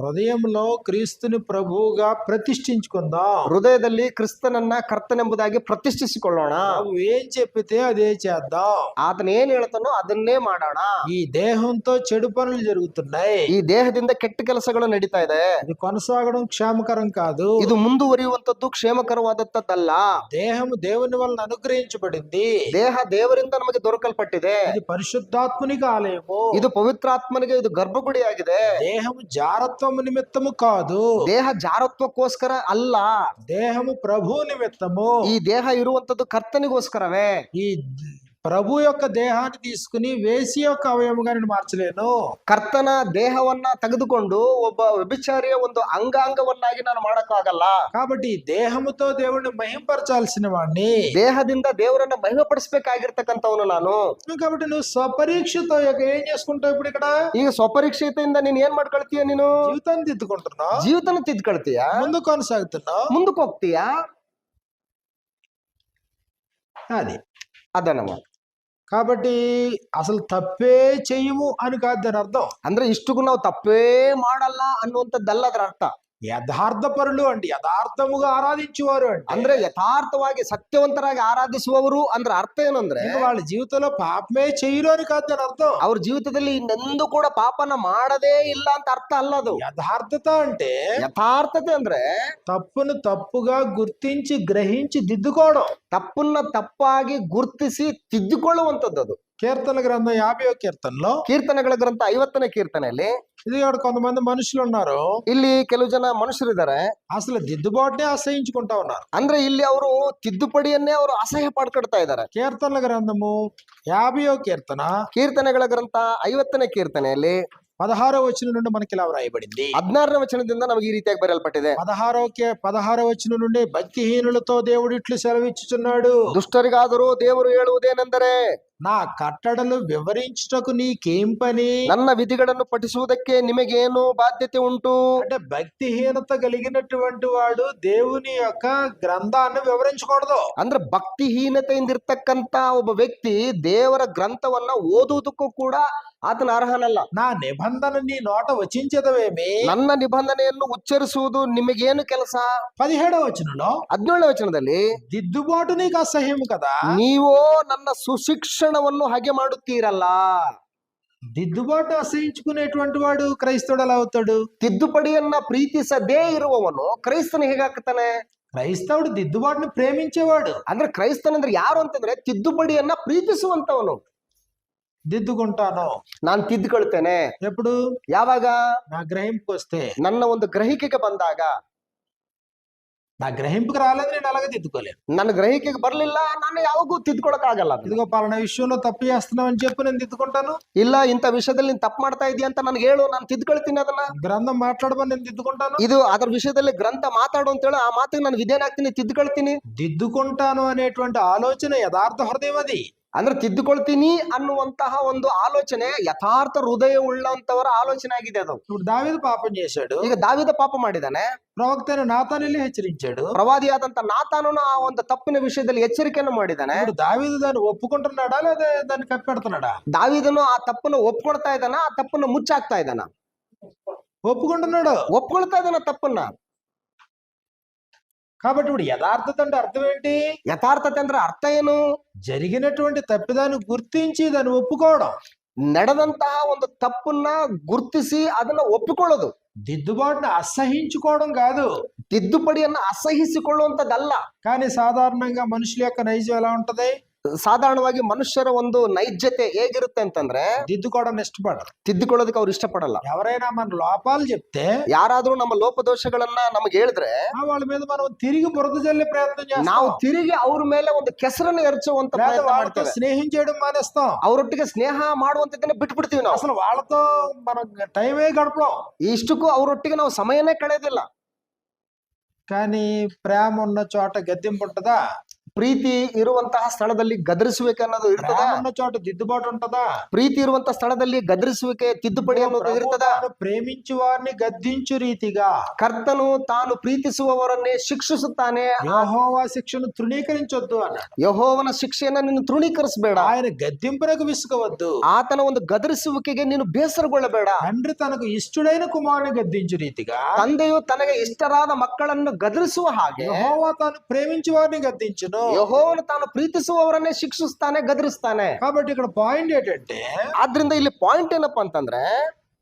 హృదయంలో క్రీస్తుని ప్రభువుగా ప్రతిష్ఠించుకుందాం, ಹೃದಯದಲ್ಲಿ ಕ್ರಿಸ್ತನನ್ನ ಕರ್ತನೆಂಬುದಾಗಿ ಪ್ರತಿಷ್ಠಿಸಿಕೊಳ್ಳೋಣ. నువ్వు ఏం చెప్పితే అదే చేద్దాం. ಆತನ ಏನ್ ಹೇಳ್ತಾನೋ ಅದನ್ನೇ ಮಾಡೋಣ. ఈ దేహంతో చెడు పనులు జరుగుతున్నాయి. ಈ ದೇಹದಿಂದ ಕೆಟ್ಟ ಕೆಲಸಗಳು ನಡೀತಾ ಇದೆ. ఇది కొనసాగడం క్షేమకరం కాదు. ಇದು ಮುಂದುವರಿಯುವಂತದ್ದು ಕ್ಷೇಮಕರವಾದದ್ದಲ್ಲ. దేహము దేవుని వలన అనుగ్రహించబడింది. ದೇಹ ದೇವರಿಂದ ನಮಗೆ ದೊರಕಲ್ಪಟ್ಟಿದೆ. ఇది పరిశుద్ధాత్మనికి ఆలయము. ಇದು ಪವಿತ್ರಾತ್ಮನಿಗೆ ಇದು ಗರ್ಭಗುಡಿಯಾಗಿದೆ. దేహము జారత్వము నిమిత్తము కాదు. ದೇಹ ಜಾರತ್ವಕ್ಕೋಸ್ಕರ ಅಲ್ಲ. దేహము ప్రభు నిమిత్తము. ಈ ದೇಹ ಇರುವಂತದ್ದು ಕರ್ತನಿಗೋಸ್ಕರವೇ. ఈ ప్రభు యొక్క దేహాన్ని తీసుకుని వేసి యొక్క అవయముగా నేను మార్చలేను. ಕರ್ತನ ದೇಹವನ್ನ ತೆಗೆದುಕೊಂಡು ಒಬ್ಬ ವ್ಯಭಿಚಾರಿಯ ಒಂದು ಅಂಗಾಂಗವನ್ನಾಗಿ ನಾನು ಮಾಡಕ್ಕಾಗಲ್ಲ. కాబట్టి ఈ దేహముతో దేవుడిని మహింపరచాల్సిన వాడిని, ದೇಹದಿಂದ ದೇವರನ್ನ ಮಹಿಮೆಪಡಿಸ್ಬೇಕಾಗಿರ್ತಕ್ಕಂಥವನು ನಾನು. కాబట్టి నువ్వు స్వపరీక్షతో ఏం చేసుకుంటావు ఇప్పుడు ఇక్కడ? ಈಗ ಸ್ವಪರೀಕ್ಷೆಯಿಂದ ನೀನ್ ಏನ್ ಮಾಡ್ಕೊಳ್ತೀಯ? ನೀನು జీవితాన్ని దిద్దుకుంటున్నావు, ಜೀವಿತನ ತಿದ್ಕೊಳ್ತೀಯ, ముందు కొనసాగుతున్నావు. ಮುಂದಕ್ಕೆ ಹೋಗ್ತೀಯ. అది ಅದನ್ನವ. కాబట్టి అసలు తప్పే చెయ్యము అని కాదు దాని అర్థం. ಅಂದ್ರೆ ಇಷ್ಟಕ್ಕೂ ನಾವು ತಪ್ಪೇ ಮಾಡಲ್ಲ ಅನ್ನುವಂಥದ್ದಲ್ಲ ಅದರ ಅರ್ಥ. యథార్థపరులు అంటే యథార్థముగా ఆరాధించేవారు అంటే ಅಂದ್ರೆ ಯಥಾರ್ಥವಾಗಿ ಸತ್ಯವಂತರಾಗಿ ಆರಾಧಿಸುವವರು ಅಂದ್ರೆ ಅರ್ಥ ಏನು ಅಂದ್ರೆ ఇంకా వాళ్ళ జీవితంలో పాపమే చెయ్యరు అని కాదు దాని అర్థం. ಅವ್ರ ಜೀವಿತದಲ್ಲಿ ಇನ್ನೆಂದೂ ಕೂಡ ಪಾಪನ ಮಾಡದೇ ಇಲ್ಲ ಅಂತ ಅರ್ಥ ಅಲ್ಲ ಅದು. యథార్థత అంటే ಯಥಾರ್ಥತೆ ಅಂದ್ರೆ తప్పును తప్పుగా గుర్తించి గ్రహించి దిద్దుకోవడం. ತಪ್ಪನ್ನ ತಪ್ಪಾಗಿ ಗುರ್ತಿಸಿ ತಿದ್ದುಕೊಳ್ಳುವಂಥದ್ದು ಅದು. కీర్తన గ్రంథం 50వ కీర్తనలో, ಕೀರ್ತನೆಗಳ ಗ್ರಂಥ 50ನೇ ಕೀರ್ತನೆಯಲ್ಲಿ ఇది ఇక్కడ కొంతమంది మనుషులు ఉన్నారు, ಇಲ್ಲಿ ಕೆಲವು ಜನ ಮನುಷ್ಯರಿದ್ದಾರೆ, అసలు దిద్దుబాటునే అసహించుకుంటా ఉన్నారు. ಅಂದ್ರೆ ಇಲ್ಲಿ ಅವರು ತಿದ್ದುಪಡಿಯನ್ನೇ ಅವರು ಅಸಹ್ಯ ಪಡ್ಕೊಳ್ತಾ ಇದ್ದಾರೆ. కీర్తనల గ్రంథము 50వ కీర్తన ಕೀರ್ತನೆಗಳ ಗ್ರಂಥ 50ನೇ ಕೀರ್ತನೆಯಲ್ಲಿ 16వ వచనం నుండి మనకి ఇలా వ్రాయబడింది. 16ನೇ ವಚನದಿಂದ ನಮಗೆ ಈ ರೀತಿಯಾಗಿ ಬರೆಯಲ್ಪಟ್ಟಿದೆ. 16వ వచనం నుండి భక్తిహీనులతో దేవుడు ఇట్లు సెలవిచ్చుచున్నాడు, ದುಷ್ಟರಿಗಾದರೂ ದೇವರು ಹೇಳುವುದೇನೆಂದರೆ, నా కట్టడలు వివరించుటకు నీకేం పని? ನನ್ನ ವಿಧಿಗಳನ್ನು ಪಠಿಸುವುದಕ್ಕೆ ನಿಮಗೇನು ಬಾಧ್ಯತೆ ಉಂಟು? అంటే భక్తిహీనత కలిగినటువంటి వాడు దేవుని యొక్క గ్రంథాన్ని వివరించకూడదు. ಅಂದ್ರೆ ಭಕ್ತಿಹೀನತೆಯಿಂದ ಇರ್ತಕ್ಕಂತ ಒಬ್ಬ ವ್ಯಕ್ತಿ ದೇವರ ಗ್ರಂಥವನ್ನ ಓದುವುದಕ್ಕೂ ಕೂಡ ಆತನ ಅರ್ಹನಲ್ಲ. నా నిబంధన నీ నోట వచించదవేమి? ನನ್ನ ನಿಬಂಧನೆಯನ್ನು ಉಚ್ಚರಿಸುವುದು ನಿಮಗೇನು ಕೆಲಸ? 17వ వచనంలో 17ನೇ ವಚನದಲ್ಲಿ, దిద్దుబాటు నీకు అసహ్యం కదా, ನೀವೋ ನನ್ನ ಸುಶಿಕ್ಷಣವನ್ನು ಹಾಗೆ ಮಾಡುತ್ತೀರಲ್ಲ. దిద్దుబాటు అసహించుకునేటువంటి వాడు క్రైస్తవుడు ఎలా అవుతాడు? ತಿದ್ದುಪಡಿಯನ್ನ ಪ್ರೀತಿಸದೇ ಇರುವವನು ಕ್ರೈಸ್ತನ ಹೇಗಾಗ್ತಾನೆ? క్రైస్తవుడు దిద్దుబాటుని ప్రేమించేవాడు. ಅಂದ್ರೆ ಕ್ರೈಸ್ತನಂದ್ರೆ ಯಾರು ಅಂತಂದ್ರೆ ತಿದ್ದುಪಡಿಯನ್ನ ಪ್ರೀತಿಸುವಂತವನು. దిద్దుకుంటాను, ನಾನು ತಿದ್ದುಕೊಳ್ತೇನೆ. ఎప్పుడు? ಯಾವಾಗ? నా గ్రహింపుకి వస్తే. ನನ್ನ ಒಂದು ಗ್ರಹಿಕೆಗೆ ಬಂದಾಗ. నా గ్రహింపుకి రాలేదు, నేను అలాగే దిద్దుకోలేను. ನನ್ನ ಗ್ರಹಿಕೆಗೆ ಬರ್ಲಿಲ್ಲ, ನಾನು ಯಾವಾಗೂ ತಿದ್ಕೊಳಕ್ ಆಗಲ್ಲ. ఇదిగో పలానా విషయంలో తప్పు చేస్తున్నావు అని చెప్పి నేను దిద్దుకుంటాను. ಇಲ್ಲ, ಇಂಥ ವಿಷಯದಲ್ಲಿ ನೀನ್ ತಪ್ಪು ಮಾಡ್ತಾ ಇದೀಯ ಅಂತ ನನ್ಗೆ ಹೇಳು, ನಾನು ತಿದ್ಕೊಳ್ತೀನಿ ಅದನ್ನ. గ్రంథం మాట్లాడమని నేను దిద్దుకుంటాను. ಇದು ಅದರ ವಿಷಯದಲ್ಲಿ ಗ್ರಂಥ ಮಾತಾಡು ಅಂತ ಹೇಳಿ ಆ ಮಾತಿಗೆ ನಾನು ವಿಧೇಯನಾಗ್ತೀನಿ, ತಿದ್ಕೊಳ್ತೀನಿ. దిద్దుకుంటాను అనేటువంటి ఆలోచన యథార్థ హృదయం అది. ಅಂದ್ರೆ ತಿದ್ದುಕೊಳ್ತೀನಿ ಅನ್ನುವಂತಹ ಒಂದು ಆಲೋಚನೆ ಯಥಾರ್ಥ ಹೃದಯ ಉಳ್ಳಂತವರ ಆಲೋಚನೆ ಆಗಿದೆ ಅದು. ఇప్పుడు దావీదు పాపం చేశాడు, ಈಗ ದಾವೀದ ಪಾಪ ಮಾಡಿದಾನೆ, ప్రవక్త అయిన నాతానెల్లి హెచ్చరించాడు, ಪ್ರವಾದಿಯಾದಂತ ನಾತಾನನು ಆ ಒಂದು ತಪ್ಪಿನ ವಿಷಯದಲ್ಲಿ ಎಚ್ಚರಿಕೆಯನ್ನು ಮಾಡಿದಾನೆ. ఇప్పుడు దావీదు దాన్ని ఒప్పుకుంటున్నాడా లేదా దాన్ని కప్పెడుతున్నాడా? ದಾವೀದನು ಆ ತಪ್ಪನ್ನು ಒಪ್ಕೊಳ್ತಾ ಇದ್ದಾನ, ಆ ತಪ್ಪನ್ನು ಮುಚ್ಚಾಕ್ತಾ ಇದ್ದಾನ? ఒప్పుకుంటున్నాడు, ಒಪ್ಕೊಳ್ತಾ ಇದ್ದಾನ ತಪ್ಪನ್ನ. కాబట్టి ఇప్పుడు యథార్థత అంటే అర్థం ఏంటి? ಯಥಾರ್ಥತೆ ಅಂದ್ರೆ ಅರ್ಥ ಏನು? జరిగినటువంటి తప్పిదాన్ని గుర్తించి దాన్ని ఒప్పుకోవడం. ನಡೆದಂತಹ ಒಂದು ತಪ್ಪನ್ನ ಗುರ್ತಿಸಿ ಅದನ್ನ ಒಪ್ಪಿಕೊಳ್ಳೋದು. దిద్దుబాటుని అసహించుకోవడం కాదు, ತಿದ್ದುಪಡಿಯನ್ನ ಅಸಹಿಸಿಕೊಳ್ಳುವಂತದ್ದಲ್ಲ. కానీ సాధారణంగా మనుషుల యొక్క నైజం ఎలా ఉంటది? ಸಾಧಾರಣವಾಗಿ ಮನುಷ್ಯರ ಒಂದು ನೈಜತೆ ಹೇಗಿರುತ್ತೆ ಅಂತಂದ್ರೆ దిద్దుకోవడం ఇష్టపడరు, ತಿದ್ದುಕೊಳ್ಳೋದಕ್ಕೆ ಅವ್ರು ಇಷ್ಟಪಡಲ್ಲ. ఎవరైనా మన లోపాలు చెప్తే, ಯಾರಾದ್ರೂ ನಮ್ಮ ಲೋಪದೋಷಗಳನ್ನ ನಮಗೆ ಹೇಳಿದ್ರೆ వాళ్ళ మీద మనం తిరిగి బురద జల్లే ప్రయత్నం చేస్తాం, ನಾವು ತಿರುಗಿ ಅವ್ರ ಮೇಲೆ ಒಂದು ಕೆಸರನ್ನು ಎರಚುವಂತ లేదా ಪ್ರಯತ್ನ వాళ్ళతో ಮಾಡ್ತೇವೆ. స్నేహం చేయడం మానేస్తాం, ಅವರೊಟ್ಟಿಗೆ ಸ್ನೇಹ ಮಾಡುವಂತದನ್ನ ಬಿಟ್ಬಿಡ್ತೀವಿ ನಾವು. అసలు వాళ్ళతో మనం టైమే గడపడం. ಇಷ್ಟಕ್ಕೂ ಅವರೊಟ್ಟಿಗೆ ನಾವು ಸಮಯನೇ ಕಳೆಯೋದಿಲ್ಲ. కానీ ప్రేమ ఉన్న చోట గద్దెంపు ఉంటదా? ಪ್ರೀತಿ ಇರುವಂತಹ ಸ್ಥಳದಲ್ಲಿ ಗದರಿಸುವಿಕೆ ಅನ್ನೋದು ಇರ್ತದ? ప్రేమ ఉన్న చోట దిద్దుబాటు ఉంటదా? ಪ್ರೀತಿ ಇರುವಂತಹ ಸ್ಥಳದಲ್ಲಿ ಗದರಿಸುವಿಕೆ, ತಿದ್ದುಪಡಿ ಅನ್ನೋದು ಇರ್ತದ? ప్రేమించు వారిని గద్దించు రీతిగా ಕರ್ತನು ತಾನು ಪ್ರೀತಿಸುವವರನ್ನೇ ಶಿಕ್ಷಿಸುತ್ತಾನೆ. యెహోవా శిక్షను తృణీకరించొద్దు అన్నాడు. ಯೆಹೋವನ ಶಿಕ್ಷೆಯನ್ನ ನೀನು ತೃಣೀಕರಿಸಬೇಡ. ఆయన గద్దింపునకు విసుగవద్దు. ಆತನ ಒಂದು ಗದರಿಸುವಿಕೆಗೆ ನೀನು ಬೇಸರಗೊಳ್ಳಬೇಡ. తండ్రి తనకు ఇష్టడైన కుమారుని గద్దించు రీతిగా ತಂದೆಯು ತನಗೆ ಇಷ್ಟರಾದ ಮಕ್ಕಳನ್ನು ಗದರಿಸುವ ಹಾಗೆ యెహోవా తాను ప్రేమించు వారిని గద్దించును. ಯೆಹೋವನು ತಾನು ಪ್ರೀತಿಸುವವರನ್ನೇ ಶಿಕ್ಷಿಸ್ತಾನೆ, ಗದರಿಸ್ತಾನೆ. కాబట్టి ఇక్కడ పాయింట్ ఏంటంటే, ಆದ್ರಿಂದ ಇಲ್ಲಿ ಪಾಯಿಂಟ್ ಏನಪ್ಪಾ ಅಂತಂದ್ರೆ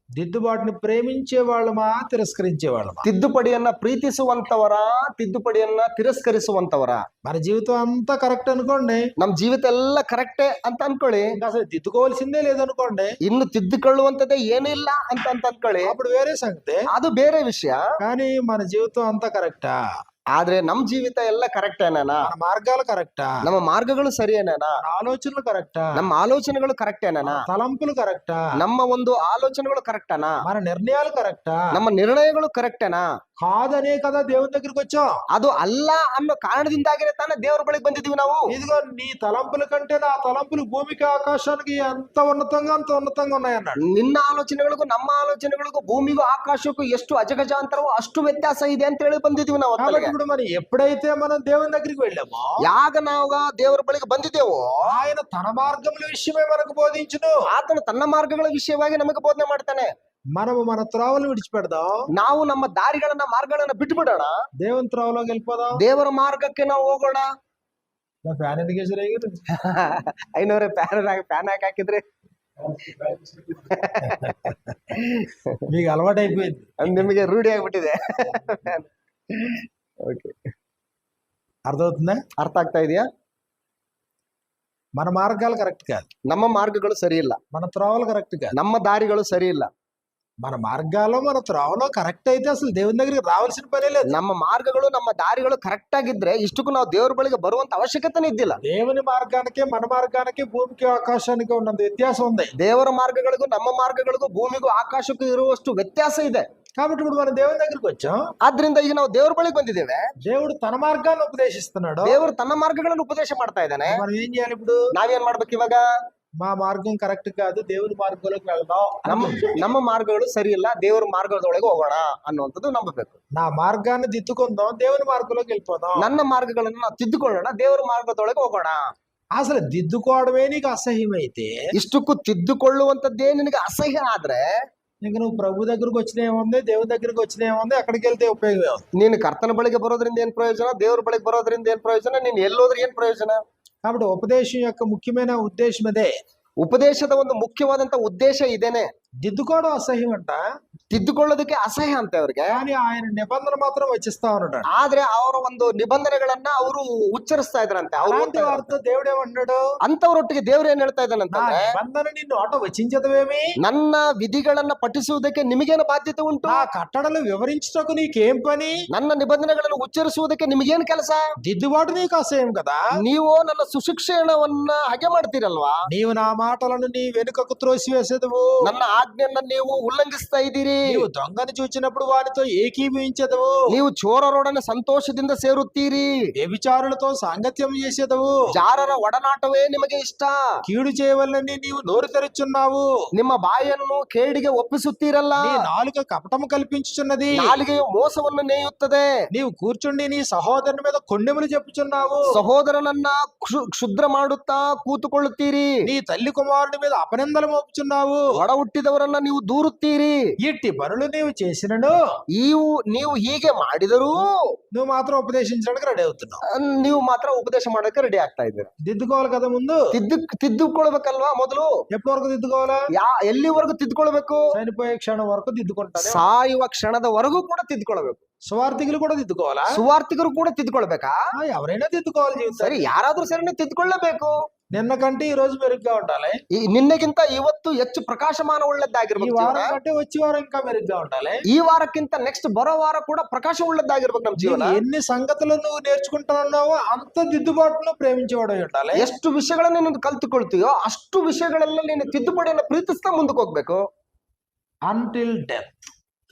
దిద్దుబాటుని ప్రేమించే వాళ్ళమా తిరస్కరించే వాళ్ళమా? ತಿದ್ದುಪಡಿಯನ್ನ ಪ್ರೀತಿಸುವಂತವರ, ತಿದ್ದುಪಡಿಯನ್ನ ತಿರಸ್ಕರಿಸುವಂತವರ? మన జీవితం అంతా కరెక్ట్ అనుకోండి, ನಮ್ ಜೀವಿತ ಎಲ್ಲ ಕರೆಕ್ಟೇ ಅಂತ ಅನ್ಕೊಳ್ಳಿ, ఇంకా అసలు దిద్దుకోవాల్సిందే లేదనుకోండి, ಇನ್ನು ತಿದ್ದುಕೊಳ್ಳುವಂತದ್ದೇ ಏನಿಲ್ಲ ಅಂತ ಅನ್ಕೊಳ್ಳಿ, అప్పుడు వేరే సంగతి. ಅದು ಬೇರೆ ವಿಷಯ. కానీ మన జీవితం అంతా కరెక్టా? ಆದ್ರೆ ನಮ್ ಜೀವಿತ ಎಲ್ಲ ಕರೆಕ್ಟ್ ಏನೇನಾ? మన మార్గాలు కరెక్టా? ನಮ್ಮ ಮಾರ್ಗಗಳು ಸರಿ ಏನೇನಾ? మన ఆలోచనలు కరెక్టా? ನಮ್ಮ ಆಲೋಚನೆಗಳು ಕರೆಕ್ಟ್ ಏನೇನಾ? మన తలంపులు కరెక్టా? ನಮ್ಮ ಒಂದು ಆಲೋಚನೆಗಳು ಕರೆಕ್ಟನಾ? మన నిర్ణయాలు కరెక్టా? ನಮ್ಮ ನಿರ್ಣಯಗಳು ಕರೆಕ್ಟೇನಾ? కాదనే కదా దేవుని దగ్గరికి వచ్చాం. ಅದು ಅಲ್ಲ ಅನ್ನೋ ಕಾರಣದಿಂದಾಗಿನೇ ತಾನೇ ದೇವರ ಬಳಿಗೆ ಬಂದಿದ್ದೀವಿ ನಾವು. ఇదిగో నీ తలంపుల కంటే నా తలంపులు భూమికి ఆకాశానికి ఎంత ఉన్నతంగా ఉన్నాయన్నాడు. ನಿನ್ನ ಆಲೋಚನೆಗಳಿಗೂ ನಮ್ಮ ಆಲೋಚನೆಗಳಿಗೂ ಭೂಮಿಗೂ ಆಕಾಶಕ್ಕೂ ಎಷ್ಟು ಅಜಗಜಾಂತರವೋ ಅಷ್ಟು ವ್ಯತ್ಯಾಸ ಇದೆ ಅಂತ ಹೇಳಿ ಬಂದಿದ್ದೀವಿ ನಾವು. కాబట్టి ఇప్పుడు మరి ఎప్పుడైతే మనం దేవుని దగ్గరికి వెళ్ళామో, ಯಾಗ ನಾವು ದೇವರ ಬಳಿಗೆ ಬಂದಿದ್ದೇವೋ, ఆయన తన మార్గముల విషయమే మనకు బోధించును. ಆತನು ತನ್ನ ಮಾರ್ಗಗಳ ವಿಷಯವಾಗಿ ನಮಗೆ ಬೋಧನೆ ಮಾಡ್ತಾನೆ. మనము మన త్రోవలు విడిచిపెడదాం, ನಾವು ನಮ್ಮ ದಾರಿಗಳನ್ನ ಮಾರ್ಗಗಳನ್ನ ಬಿಟ್ಟು ಬಿಡೋಣ, దేవుని త్రోవలోకి వెళ్ళిపోదాం. ದೇವರ ಮಾರ್ಗಕ್ಕೆ ನಾವು ಹೋಗೋಣ. ఫ్యాన్ ఎందుకు వేసారు? ಐನೂರೇ ಫ್ಯಾನ್ ಹಾಕಿದ್ರೆ మీకు అలవాటు అయిపోయింది, ನಿಮಗೆ ರೂಢಿ ಆಗ್ಬಿಟ್ಟಿದೆ. ಓಕೆ, అర్థమవుతుందా? ಅರ್ಥ ಆಗ್ತಾ ಇದೆಯಾ? మన మార్గాలు కరెక్ట్ కాదు, ನಮ್ಮ ಮಾರ್ಗಗಳು ಸರಿ ಇಲ್ಲ, మన త్రోవలు కరెక్ట్ కాదు. ನಮ್ಮ ದಾರಿಗಳು ಸರಿ ಇಲ್ಲ. మన మార్గాల్లో మన త్రోవలో కరెక్ట్ అయితే అసలు దేవుని దగ్గరికి రావాల్సిన పనే లేదు. ನಮ್ಮ ಮಾರ್ಗಗಳು ನಮ್ಮ ದಾರಿಗಳು ಕರೆಕ್ಟ್ ಆಗಿದ್ರೆ ಇಷ್ಟಕ್ಕೂ ನಾವು ದೇವರ ಬಳಿಗೆ ಬರುವಂತ ಅವಶ್ಯಕತೆನೇ ಇದ್ದಿಲ್ಲ. దేవుని మార్గానికి మన మార్గానికి భూమికి ఆకాశానికి ఉన్నంత వ్యత్యాసం ఉంది. ದೇವರ ಮಾರ್ಗಗಳಿಗೂ ನಮ್ಮ ಮಾರ್ಗಗಳಿಗೂ ಭೂಮಿಗೂ ಆಕಾಶಕ್ಕೂ ಇರುವಷ್ಟು ವ್ಯತ್ಯಾಸ ಇದೆ. కాబట్టి ఇప్పుడు మనం దేవుని దగ్గరికి వచ్చాం. ಆದ್ರಿಂದ ಈಗ ನಾವು ದೇವರ ಬಳಿಗೆ ಬಂದಿದ್ದೇವೆ. దేవుడు తన మార్గాన్ని ఉపదేశిస్తున్నాడు, ದೇವರು ತನ್ನ ಮಾರ್ಗಗಳನ್ನು ಉಪದೇಶ ಮಾಡ್ತಾ ಇದ್ದಾನೆ. మనం ఏం చేయాలి? ఇప్పుడు ನಾವೇನ್ ಮಾಡ್ಬೇಕು? ಇವಾಗ మా మార్గం కరెక్ట్ కాదు, దేవుని మార్గంలోకి వెళ్దాం. ನಮ್ಮ ಮಾರ್ಗಗಳು ಸರಿ ಇಲ್ಲ, ದೇವರ ಮಾರ್ಗದೊಳಗೆ ಹೋಗೋಣ ಅನ್ನುವಂಥದ್ದು ನಂಬಬೇಕು. నా మార్గాన్ని దిద్దుకుందాం, దేవుని మార్గంలోకి వెళ్ళిపోదాం. ನನ್ನ ಮಾರ್ಗಗಳನ್ನು ನಾವು ತಿದ್ದುಕೊಳ್ಳೋಣ, ದೇವರ ಮಾರ್ಗದೊಳಗೆ ಹೋಗೋಣ. అసలు దిద్దుకోవడమే నీకు అసహ్యం అయితే, ಇಷ್ಟಕ್ಕೂ ತಿದ್ದುಕೊಳ್ಳುವಂತದ್ದೇ ನಿನಗೆ ಅಸಹ್ಯ ಆದ್ರೆ, ఇంక నువ్వు ప్రభు దగ్గరకు వచ్చిన ఏముంది, దేవుని దగ్గరకు వచ్చిన ఏముంది, అక్కడికి వెళ్తే ఉపయోగం ఏముంది? ನೀನು ಕರ್ತನ ಬಳಿಗೆ ಬರೋದ್ರಿಂದ ಏನ್ ಪ್ರಯೋಜನ? ದೇವರ ಬಳಿಗೆ ಬರೋದ್ರಿಂದ ಏನ್ ಪ್ರಯೋಜನ? ನೀನ್ ಎಲ್ಲೋದ್ರೆ ಏನ್ ಪ್ರಯೋಜನ? కాబట్టి ఉపదేశం యొక్క ముఖ్యమైన ఉద్దేశం అదే. ಉಪದೇಶದ ಒಂದು ಮುಖ್ಯವಾದಂತ ಉದ್ದೇಶ ಇದೇನೆ. దిద్దుకోవడం అసహ్యం అంట, ತಿದ್ದುಕೊಳ್ಳೋದಕ್ಕೆ ಅಸಹ್ಯ ಅಂತೆ ಅವ್ರಿಗೆ. కానీ ఆయన నిబంధన మాత్రం వచ్చిస్తా ఉన్నాడు. ಆದ್ರೆ ಅವರ ಒಂದು ನಿಬಂಧನೆಗಳನ್ನ ಅವರು ಉಚ್ಚರಿಸ್ತಾ ಇದ್ರಂತೆ. అలాంటి వారితో దేవుడు ఏమంటున్నాడు? ಅಂತವರೊಟ್ಟಿಗೆ ದೇವ್ರು ಏನ್ ಹೇಳ್ತಾ నా ಇದ್ದಾನಂತಂದ್ರೆ, నిబంధన నిన్ను ఆట వచ్చించదవేమి, ನನ್ನ ವಿಧಿಗಳನ್ನ ಪಠಿಸುವುದಕ್ಕೆ ನಿಮಗೇನು ಬಾಧ್ಯತೆ ಉಂಟು? నా కట్టడలు వివరించటకు నీకేం పని, ನನ್ನ ನಿಬಂಧನೆಗಳನ್ನು ಉಚ್ಚರಿಸುವುದಕ್ಕೆ ನಿಮಗೇನು ಕೆಲಸ? దిద్దుబాటు నీకు అసహ్యం కదా, ನೀವು ನನ್ನ ಸುಶಿಕ್ಷಣವನ್ನ ಹಾಗೆ ಮಾಡ್ತೀರಲ್ವಾ? నీవు నా మాటలను నీ వెనుకకు త్రోసివేసేదవు, ನನ್ನ ಆಜ್ಞೆಯನ್ನ ನೀವು ಉಲ್ಲಂಘಿಸ್ತಾ ಇದ್ದೀರಿ, నీవు దొంగని చూచినప్పుడు వారితో ఏకీభవించదవు, ನೀವು ಚೋರರೊಡನೆ ಸಂತೋಷದಿಂದ ಸೇರುತ್ತೀರಿ, వ్యభిచారులతో సాంగత్యం చేసేదవు, ಜಾರರ ಒಡನಾಟವೇ ನಿಮಗೆ ಇಷ್ಟ, కీడు చేయవలనని నీవు నోరు తెరుచున్నావు, ನಿಮ್ಮ ಬಾಯನ್ನು ಕೇಡಿಗೆ ಒಪ್ಪಿಸುತ್ತೀರಲ್ಲ, నీ నాలుక కపటము కల్పించుచున్నది, ನಾಲಿಗೆಯು ಮೋಸವನ್ನು ನೇಯುತ್ತದೆ, నీవు కూర్చుండి నీ సహోదరుని మీద కొండెములు చెప్పుచున్నావు, ಸಹೋದರನನ್ನ ಕ್ಷುದ್ರ ಮಾಡುತ್ತಾ ಕೂತುಕೊಳ್ಳುತ್ತೀರಿ, నీ తల్లి కుమారుని మీద అపనిందలు మోపుచున్నావు, ಒಡ ಹುಟ್ಟಿದವರನ್ನ ನೀವು ದೂರುತ್ತೀರಿ. ఇట్టి పనులు నీవు చేసినను ನೀವು ಹೀಗೆ ಮಾಡಿದರೂ నువ్వు మాత్రం ఉపదేశించడానికి రెడీ అవుతున్నావు. ನೀವು ಮಾತ್ರ ಉಪದೇಶ ಮಾಡೋಕೆ ರೆಡಿ ಆಗ್ತಾ ಇದ್ದೀರಾ. దిద్దుకోవాలి కదా ముందు, ತಿದ್ದುಕೊಳ್ಬೇಕಲ್ವಾ ಮೊದಲು? ఎప్పటి వరకు దిద్దుకోవాలా? ಎಲ್ಲಿವರೆಗೂ ತಿದ್ದುಕೊಳ್ಬೇಕು? చనిపోయే క్షణం వరకు దిద్దుకుంటారు. ಸಾಯುವ ಕ್ಷಣದವರೆಗೂ ಕೂಡ ತಿದ್ದುಕೊಳ್ಬೇಕು. సువార్థికులు కూడా దిద్దుకోవాలా? ಸುವಾರ್ಥಿಕರು ಕೂಡ ತಿದ್ದುಕೊಳ್ಬೇಕಾ? ఎవరైనా దిద్దుకోవాలి జీవితం. ಸರಿ, ಯಾರಾದ್ರೂ ಸರಿನೇ ತಿದ್ದುಕೊಳ್ಳಬೇಕು. నిన్న కంటే ఈ రోజు మెరుగ్గా ఉండాలి, ನಿನ್ನೆಗಿಂತ ಇವತ್ತು ಹೆಚ್ಚು ಪ್ರಕಾಶಮಾನ ఈ ಉಳ್ಳದ್ದಾಗಿರ್ಬೇಕು. వారం కంటే వచ్చే వారం ఇంకా మెరుగ్గా ఉండాలి. ಈ ವಾರಕ್ಕಿಂತ ನೆಕ್ಸ್ಟ್ ಬರೋ ವಾರ ಕೂಡ ಪ್ರಕಾಶ ಉಳ್ಳದ್ದಾಗಿರ್ಬೇಕು ನಮ್ಮ ಜೀವನ. నీవు ఎన్ని సంగతులు నువ్వు నేర్చుకుంటున్నావో అంత దిద్దుబాటులో ప్రేమించేవాడు ఉండాలి. ಎಷ್ಟು ವಿಷಯಗಳನ್ನ ನೀನು ಕಲ್ತುಕೊಳ್ತೀಯೋ ಅಷ್ಟು ವಿಷಯಗಳೆಲ್ಲ ನೀನು ತಿದ್ದುಪಡಿಯನ್ನು ಪ್ರೀತಿಸ್ತಾ ಮುಂದಕ್ಕೆ ಹೋಗ್ಬೇಕು. అంటిల్ డెత్,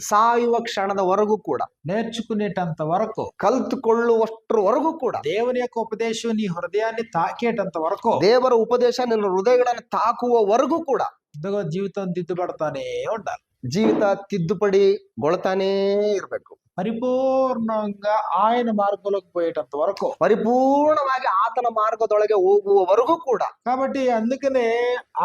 ಸಾಯುವ ಕ್ಷಣದವರೆಗೂ ಕೂಡ, నేర్చుకునేటంత వరకు, ಕಲ್ತುಕೊಳ್ಳುವಷ್ಟರವರೆಗೂ ಕೂಡ, దేవుని యొక్క ఉపదేశం నీ హృదయాన్ని తాకేటంత వరకు, ದೇವರ ಉಪದೇಶ ನಿನ್ನ ಹೃದಯಗಳನ್ನು ತಾಕುವವರೆಗೂ ಕೂಡ ఇదిగో జీవితం దిద్దుపడతానే ఉండాలి. ಜೀವಿತ ತಿದ್ದುಪಡಿಗೊಳ್ತಾನೇ ಇರಬೇಕು. పరిపూర్ణంగా ఆయన మార్గంలోకి పోయేటంత వరకు, ಪರಿಪೂರ್ಣವಾಗಿ ಆತನ ಮಾರ್ಗದೊಳಗೆ ಹೋಗುವವರೆಗೂ ಕೂಡ. కాబట్టి అందుకనే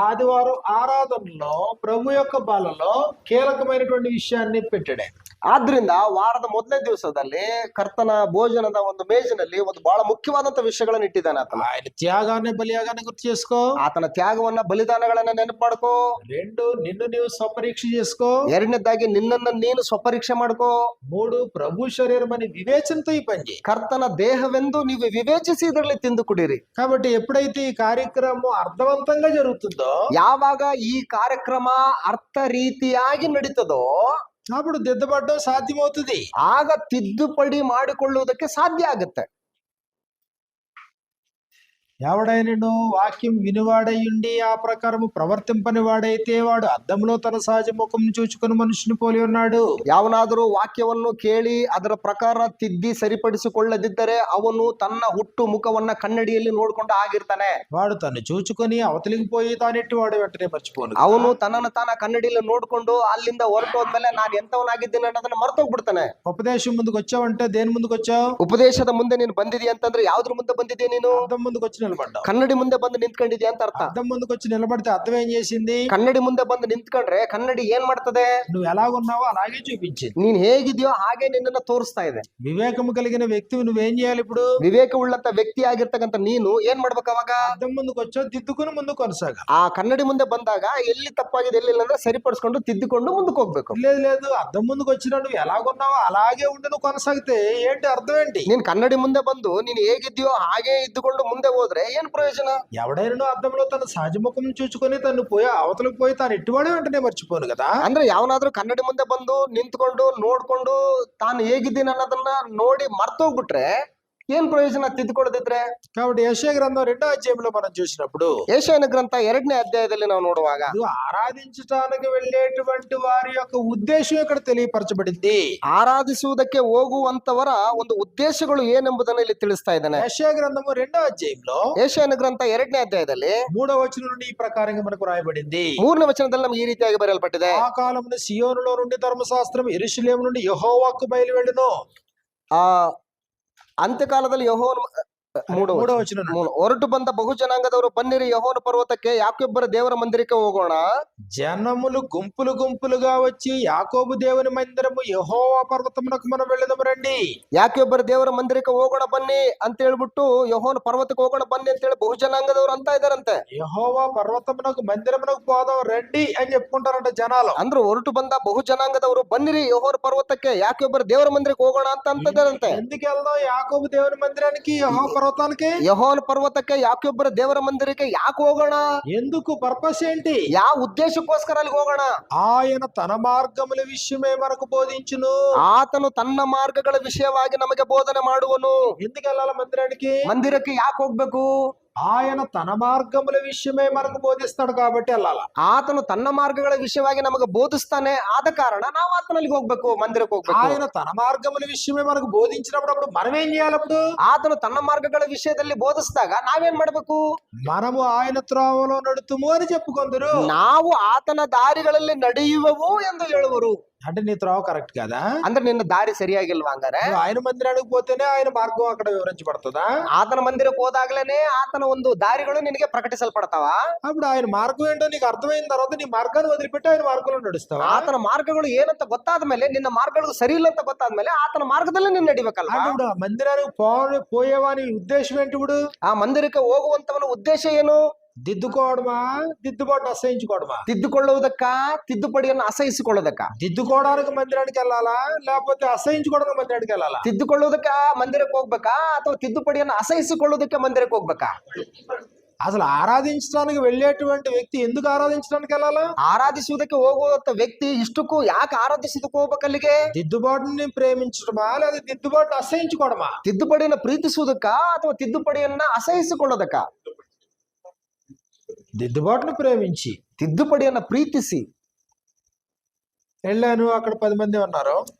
ఆదివారం ఆరాధనలో ప్రభు యొక్క బాలలో కీలకమైనటువంటి విషయాన్ని పెట్టాడు. ಆದ್ರಿಂದ ವಾರದ ಮೊದಲನೇ ದಿವಸದಲ್ಲಿ ಕರ್ತನ ಭೋಜನದ ಒಂದು ಮೇಜಿನಲ್ಲಿ ಒಂದು ಬಹಳ ಮುಖ್ಯವಾದಂತ ವಿಷಯಗಳನ್ನು ಇಟ್ಟಿದ್ದಾನೆ ಆತನ. ఆయన త్యాగాన్ని బలియాగాన్ని గుర్తు చేసుకో, ಆತನ ತ್ಯಾಗವನ್ನ ಬಲಿದಾನಗಳನ್ನ ನೆನಪು ಮಾಡ್ಕೋ. రెండు, నిన్ను నీవు స్వపరీక్ష చేసుకో. ಎರಡನೇದಾಗಿ ನಿನ್ನನ್ನ ನೀನು ಸ್ವಪರೀಕ್ಷೆ ಮಾಡ್ಕೋ. మూడు, ప్రభు శరీరం అని వివేచనతో ఈ పని చేయి. ಕರ್ತನ ದೇಹವೆಂದು ನೀವು ವಿವೇಚಿಸಿ ಇದರಲ್ಲಿ ತಿಂದು ಕುಡಿರಿ. కాబట్టి ఎప్పుడైతే ఈ కార్యక్రమం అర్థవంతంగా జరుగుతుందో, ಯಾವಾಗ ಈ ಕಾರ್ಯಕ್ರಮ ಅರ್ಥ ರೀತಿಯಾಗಿ ನಡೀತದೋ, అప్పుడు దిద్దపడడం సాధ్యమవుతుంది. ಆಗ ತಿದ್ದುಪಡಿ ಮಾಡಿಕೊಳ್ಳುವುದಕ್ಕೆ ಸಾಧ್ಯ ಆಗುತ್ತೆ. ఎవడైనను వాక్యం వినివాడయుండి ఆ ప్రకారము ప్రవర్తింపని వాడైతే వాడు అద్దంలో తన సహజ ముఖం చూచుకుని మనుషుని పోలి ఉన్నాడు. ಯಾವನಾದರೂ ವಾಕ್ಯವನ್ನು ಕೇಳಿ ಅದರ ಪ್ರಕಾರ ತಿದ್ದಿ ಸರಿಪಡಿಸಿಕೊಳ್ಳದಿದ್ದರೆ ಅವನು ತನ್ನ ಹುಟ್ಟು ಮುಖವನ್ನ ಕನ್ನಡಿಯಲ್ಲಿ ನೋಡ್ಕೊಂಡು ಆಗಿರ್ತಾನೆ. వాడు తను చూచుకొని అవతలికి పోయి తానెట్టి వాడు వెంటనే మర్చిపోను. ಅವನು ತನ್ನನ್ನು ತಾನ ಕನ್ನಡಿಯಲ್ಲಿ ನೋಡ್ಕೊಂಡು ಅಲ್ಲಿಂದ ಹೊರಟೋದ್ಮೇಲೆ ನಾನು ಎಂತವನಾಗಿದ್ದೀನಿ ಅನ್ನೋದನ್ನ ಮರ್ತೋಗ್ಬಿಡ್ತಾನೆ. ఉపదేశం ముందుకు వచ్చావంటే దేని ముందుకు వచ్చావు? ಉಪದೇಶದ ಮುಂದೆ ನೀನು ಬಂದಿದೀಯ ಅಂತಂದ್ರೆ ಯಾವ್ದ್ರ ಮುಂದೆ ಬಂದಿದ್ದೀಯ ನೀನು? అద్దం ముందుకు వచ్చి నిలబడ్డావు. ಕನ್ನಡಿ ಮುಂದೆ ಬಂದು ನಿಂತ್ಕೊಂಡಿದ್ಯಾ ಅಂತ ಅರ್ಥ. అద్దం ముందుకు వచ్చి నిలబడితే అద్దం ఏం చేసింది? ಕನ್ನಡಿ ಮುಂದೆ ಬಂದು ನಿಂತ್ಕೊಂಡ್ರೆ ಕನ್ನಡಿ ಏನ್ ಮಾಡ್ತದೆ? నువ్వు ఎలాగున్నావో అలాగే చూపించింది. ನೀನ್ ಹೇಗಿದ್ಯೋ ಹಾಗೆ ನಿನ್ನನ್ನ ತೋರಿಸ್ತಾ ಇದೆ. వివేకము కలిగిన వ్యక్తివి నువ్వేం చేయాలి ఇప్పుడు? ವಿವೇಕವುಳ್ಳಂತ ವ್ಯಕ್ತಿ ಆಗಿರ್ತಕ್ಕಂಥ ನೀನು ಏನ್ ಮಾಡ್ಬೇಕು ಅವಾಗ? అద్దం ముందుకు వచ్చావు, దిద్దుకుని ముందుకు కొనసాగ. ಆ ಕನ್ನಡಿ ಮುಂದೆ ಬಂದಾಗ ಎಲ್ಲಿ ತಪ್ಪಾಗಿದೆ ಎಲ್ಲಿ ಇಲ್ಲ ಅಂದ್ರೆ ಸರಿಪಡಿಸ್ಕೊಂಡು ತಿದ್ದುಕೊಂಡು ಮುಂದಕ್ಕೆ ಹೋಗ್ಬೇಕು. లేదు లేదు, అద్దం ముందుకు వచ్చినా నువ్వు ఎలాగున్నావో అలాగే ఉండి నువ్వు కొనసాగితే ఏంటి అర్థం ఏంటి? ನೀನ್ ಕನ್ನಡಿ ಮುಂದೆ ಬಂದು ನೀನ್ ಹೇಗಿದ್ಯೋ ಹಾಗೆ ಇದ್ದುಕೊಂಡು ಮುಂದೆ ಹೋದ್ರೆ ಏನ್ ಪ್ರಯೋಜನ? ఎవడైనా అద్దంలో తన సహజ ముఖం చూచుకొని తను పోయి అవతలకు పోయి తాను ఎట్టువాడే వెంటనే మర్చిపోను కదా. ಅಂದ್ರೆ ಯಾವನಾದ್ರೂ ಕನ್ನಡಿ ಮುಂದೆ ಬಂದು ನಿಂತ್ಕೊಂಡು ನೋಡ್ಕೊಂಡು ತಾನು ಹೇಗಿದ್ದೀನಿ ಅನ್ನೋದನ್ನ ನೋಡಿ ಮರ್ತೋಗ್ಬಿಟ್ರೆ ಏನ್ ಪ್ರಯೋಜನ ತಿದ್ದುಕೊಳ್ಳದಿದ್ರೆ? కాబట్టి యెషయా గ్రంథం 2వ అధ్యాయంలో మనం చూసినప్పుడు ಯೆಶಾಯನ ಗ್ರಂಥ 2ನೇ ಅಧ್ಯಾಯದಲ್ಲಿ ನಾವು ನೋಡುವಾಗ ఆరాధించడానికి వెళ్ళేటువంటి వారి యొక్క ఉద్దేశం ఇక్కడ తెలియపరచబడింది. ಆರಾಧಿಸುವುದಕ್ಕೆ ಹೋಗುವಂತವರ ಒಂದು ಉದ್ದೇಶಗಳು ಏನೆಂಬುದನ್ನು ಇಲ್ಲಿ ತಿಳಿಸ್ತಾ ಇದ್ದಾನೆ. యెషయా గ్రంథము 2వ అధ్యాయంలో ಯೆಶಾಯನ ಗ್ರಂಥ 2ನೇ ಅಧ್ಯಾಯದಲ್ಲಿ 3వ వచనం నుండి ఈ ప్రకారంగా మనకు రాయబడింది. 3ನೇ ವಚನದಲ್ಲಿ ನಮಗೆ ಈ ರೀತಿಯಾಗಿ ಬರೆಯಲ್ಪಟ್ಟಿದೆ. ఆ కాలమున సియోనులో నుండి ధర్మశాస్త్రం యెరూషలేము నుండి యెహోవాకు బయలు వెళ్ళును. ಆ ಅಂತ್ಯಕಾಲದಲ್ಲಿ ಯೆಹೋವನ 3వ వచనం నుండి ಹೊರಟು ಬಂದ ಬಹು ಜನಾಂಗದವರು ಬನ್ನಿರಿ ಯೆಹೋವನ ಪರ್ವತಕ್ಕೆ ಯಾಕೊಬ್ಬರ ದೇವರ ಮಂದಿರಕ್ಕೆ ಹೋಗೋಣ. జనములు గుంపులు గుంపులుగా వచ్చి యాకోబు దేవుని మందిరము యెహోవా పర్వతమునకు మనం వెళ్ళదము రండి. ಯಾಕೊಬ್ಬರ ದೇವರ ಮಂದಿರಕ್ಕೆ ಹೋಗೋಣ ಬನ್ನಿ ಅಂತ ಹೇಳ್ಬಿಟ್ಟು ಯೆಹೋವನ ಪರ್ವತಕ್ಕೆ ಹೋಗೋಣ ಬನ್ನಿ ಅಂತ ಹೇಳಿ ಬಹು ಜನಾಂಗದವರು ಅಂತ ಇದಾರಂತೆ. యెహోవా పర్వతమునకు మందిరమునకు పోదాం రండి అని చెప్పుకుంటారంట జనాలు. ಅಂದ್ರೆ ಹೊರಟು ಬಂದ ಬಹು ಜನಾಂಗದವರು ಬನ್ನಿರಿ ಯೆಹೋವನ ಪರ್ವತಕ್ಕೆ ಯಾಕೊಬ್ಬರ ದೇವರ ಮಂದಿರಕ್ಕೆ ಹೋಗೋಣ ಅಂತ ಇದಾರಂತೆ. ఎందుకు వెళ్దాం యాకోబు దేవుని మందిరానికి యెహోవా పర్వతానికి? ಯೆಹೋವನ ಪರ್ವತಕ್ಕೆ ಯಾಕೊಬ್ಬರ ದೇವರ ಮಂದಿರಕ್ಕೆ ಯಾಕೆ ಹೋಗೋಣ? ఎందుకు? పర్పస్ ఏంటి? ಯಾವ ಉದ್ದೇಶಕ್ಕೋಸ್ಕರ ಅಲ್ಲಿಗೆ ಹೋಗೋಣ? ఆయన తన మార్గముల విషయమే మనకు బోధించును. ಆತನು ತನ್ನ ಮಾರ್ಗಗಳ ವಿಷಯವಾಗಿ ನಮಗೆ ಬೋಧನೆ ಮಾಡುವನು. ఎందుకు వెళ్ళాలి మందిరానికి? ಮಂದಿರಕ್ಕೆ ಯಾಕೆ ಹೋಗ್ಬೇಕು? ఆయన తన మార్గముల విషయమే మనకు బోధిస్తాడు కాబట్టి వెళ్ళాల. ಆತನು ತನ್ನ ಮಾರ್ಗಗಳ ವಿಷಯವಾಗಿ ನಮಗೆ ಬೋಧಿಸ್ತಾನೆ, ಆದ ಕಾರಣ ನಾವು ಆತನಲ್ಲಿಗೆ ಹೋಗ್ಬೇಕು, ಮಂದಿರಕ್ಕೆ ಹೋಗ್ಬೇಕು. ఆయన తన మార్గముల విషయమే మనకు బోధించినప్పుడు అప్పుడు మనం ఏం చేయాలి? అప్పుడు ಆತನು ತನ್ನ ಮಾರ್ಗಗಳ ವಿಷಯದಲ್ಲಿ ಬೋಧಿಸಿದಾಗ ನಾವೇನ್ ಮಾಡ್ಬೇಕು? మనము ఆయన త్రోవలో నడుతుము అని చెప్పుకొందురు. ನಾವು ಆತನ ದಾರಿಗಳಲ್ಲಿ ನಡೆಯುವೆವು ಎಂದು ಹೇಳುವರು. అంటే నీ త్రోవ కరెక్ట్ కదా? ಅಂದ್ರೆ ನಿನ್ನ ದಾರಿ ಸರಿಯಾಗಿಲ್ವಾ? ಹಂಗಾರೆ నువ్వు ఆయన మందిరానికి పోతేనే ఆయన మార్గం అక్కడ వివరించబడుతుందా? ಆತನ ಮಂದಿರಕ್ಕೆ ಹೋದಾಗ್ಲೇನೆ ಆತನ ಒಂದು ದಾರಿಗಳು ನಿನಗೆ ಪ್ರಕಟಿಸಲ್ಪಡ್ತಾವ. అప్పుడు ఆయన మార్గం ఏంటో నీకు అర్థమైన తర్వాత నీ మార్గాన్ని వదిలిపెట్టి ఆయన మార్గంలో నడుస్తావా? ಆತನ ಮಾರ್ಗಗಳು ಏನಂತ ಗೊತ್ತಾದ ಮೇಲೆ, ನಿನ್ನ ಮಾರ್ಗಗಳು ಸರಿ ಇಲ್ಲ ಅಂತ ಗೊತ್ತಾದ ಮೇಲೆ ಆತನ ಮಾರ್ಗದಲ್ಲಿ ನೀನು ನಡಿಬೇಕಲ್ವಾ? అంటే ఇప్పుడు ఆ మందిరానికి పోయేవాని ఉద్దేశం ఏంటి? ఇప్పుడు ಆ ಮಂದಿರಕ್ಕೆ ಹೋಗುವಂತವನ ಉದ್ದೇಶ ಏನು? దిద్దుకోవడమా, దిద్దుబాటును అసహించుకోవడమా? ತಿದ್ದುಕೊಳ್ಳುವುದಕ್ಕ, ತಿದ್ದುಪಡಿಯನ್ನು ಅಸಹಿಸಿಕೊಳ್ಳುವುದಕ್ಕ. దిద్దుకోవడానికి మందిరానికి వెళ్ళాలా లేకపోతే అసహించుకోవడానికి మందిరానికి వెళ్ళాలా? ತಿದ್ದುಕೊಳ್ಳುವುದಕ್ಕ ಮಂದಿರಕ್ಕೆ ಹೋಗ್ಬೇಕಾ ಅಥವಾ ತಿದ್ದುಪಡಿಯನ್ನು ಅಸಹಿಸಿಕೊಳ್ಳುವುದಕ್ಕೆ ಮಂದಿರಕ್ಕೆ ಹೋಗ್ಬೇಕಾ? అసలు ఆరాధించడానికి వెళ్ళేటువంటి వ్యక్తి ఎందుకు ఆరాధించడానికి వెళ్ళాలా? ಆರಾಧಿಸುವುದಕ್ಕೆ ಹೋಗುವಂತ ವ್ಯಕ್ತಿ ಇಷ್ಟಕ್ಕೂ ಯಾಕೆ ಆರಾಧಿಸುವುದಕ್ಕೆ ಹೋಗ್ಬೇಕಲ್ಲಿಗೆ? దిద్దుబాటుని ప్రేమించడమా లేదా దిద్దుబాటును అసహించుకోవడమా? ತಿದ್ದುಪಡಿಯನ್ನು ಪ್ರೀತಿಸುವುದಕ್ಕ ಅಥವಾ ತಿದ್ದುಪಡಿಯನ್ನ ಅಸಹಿಸಿಕೊಳ್ಳುವುದಕ್ಕ? దిద్దుబాటును ప్రేమించి ತಿದ್ದುಪಡಿಯನ್ನ ಪ್ರೀತಿಸಿ వెళ్ళాను, అక్కడ 10 మంది ఉన్నారు.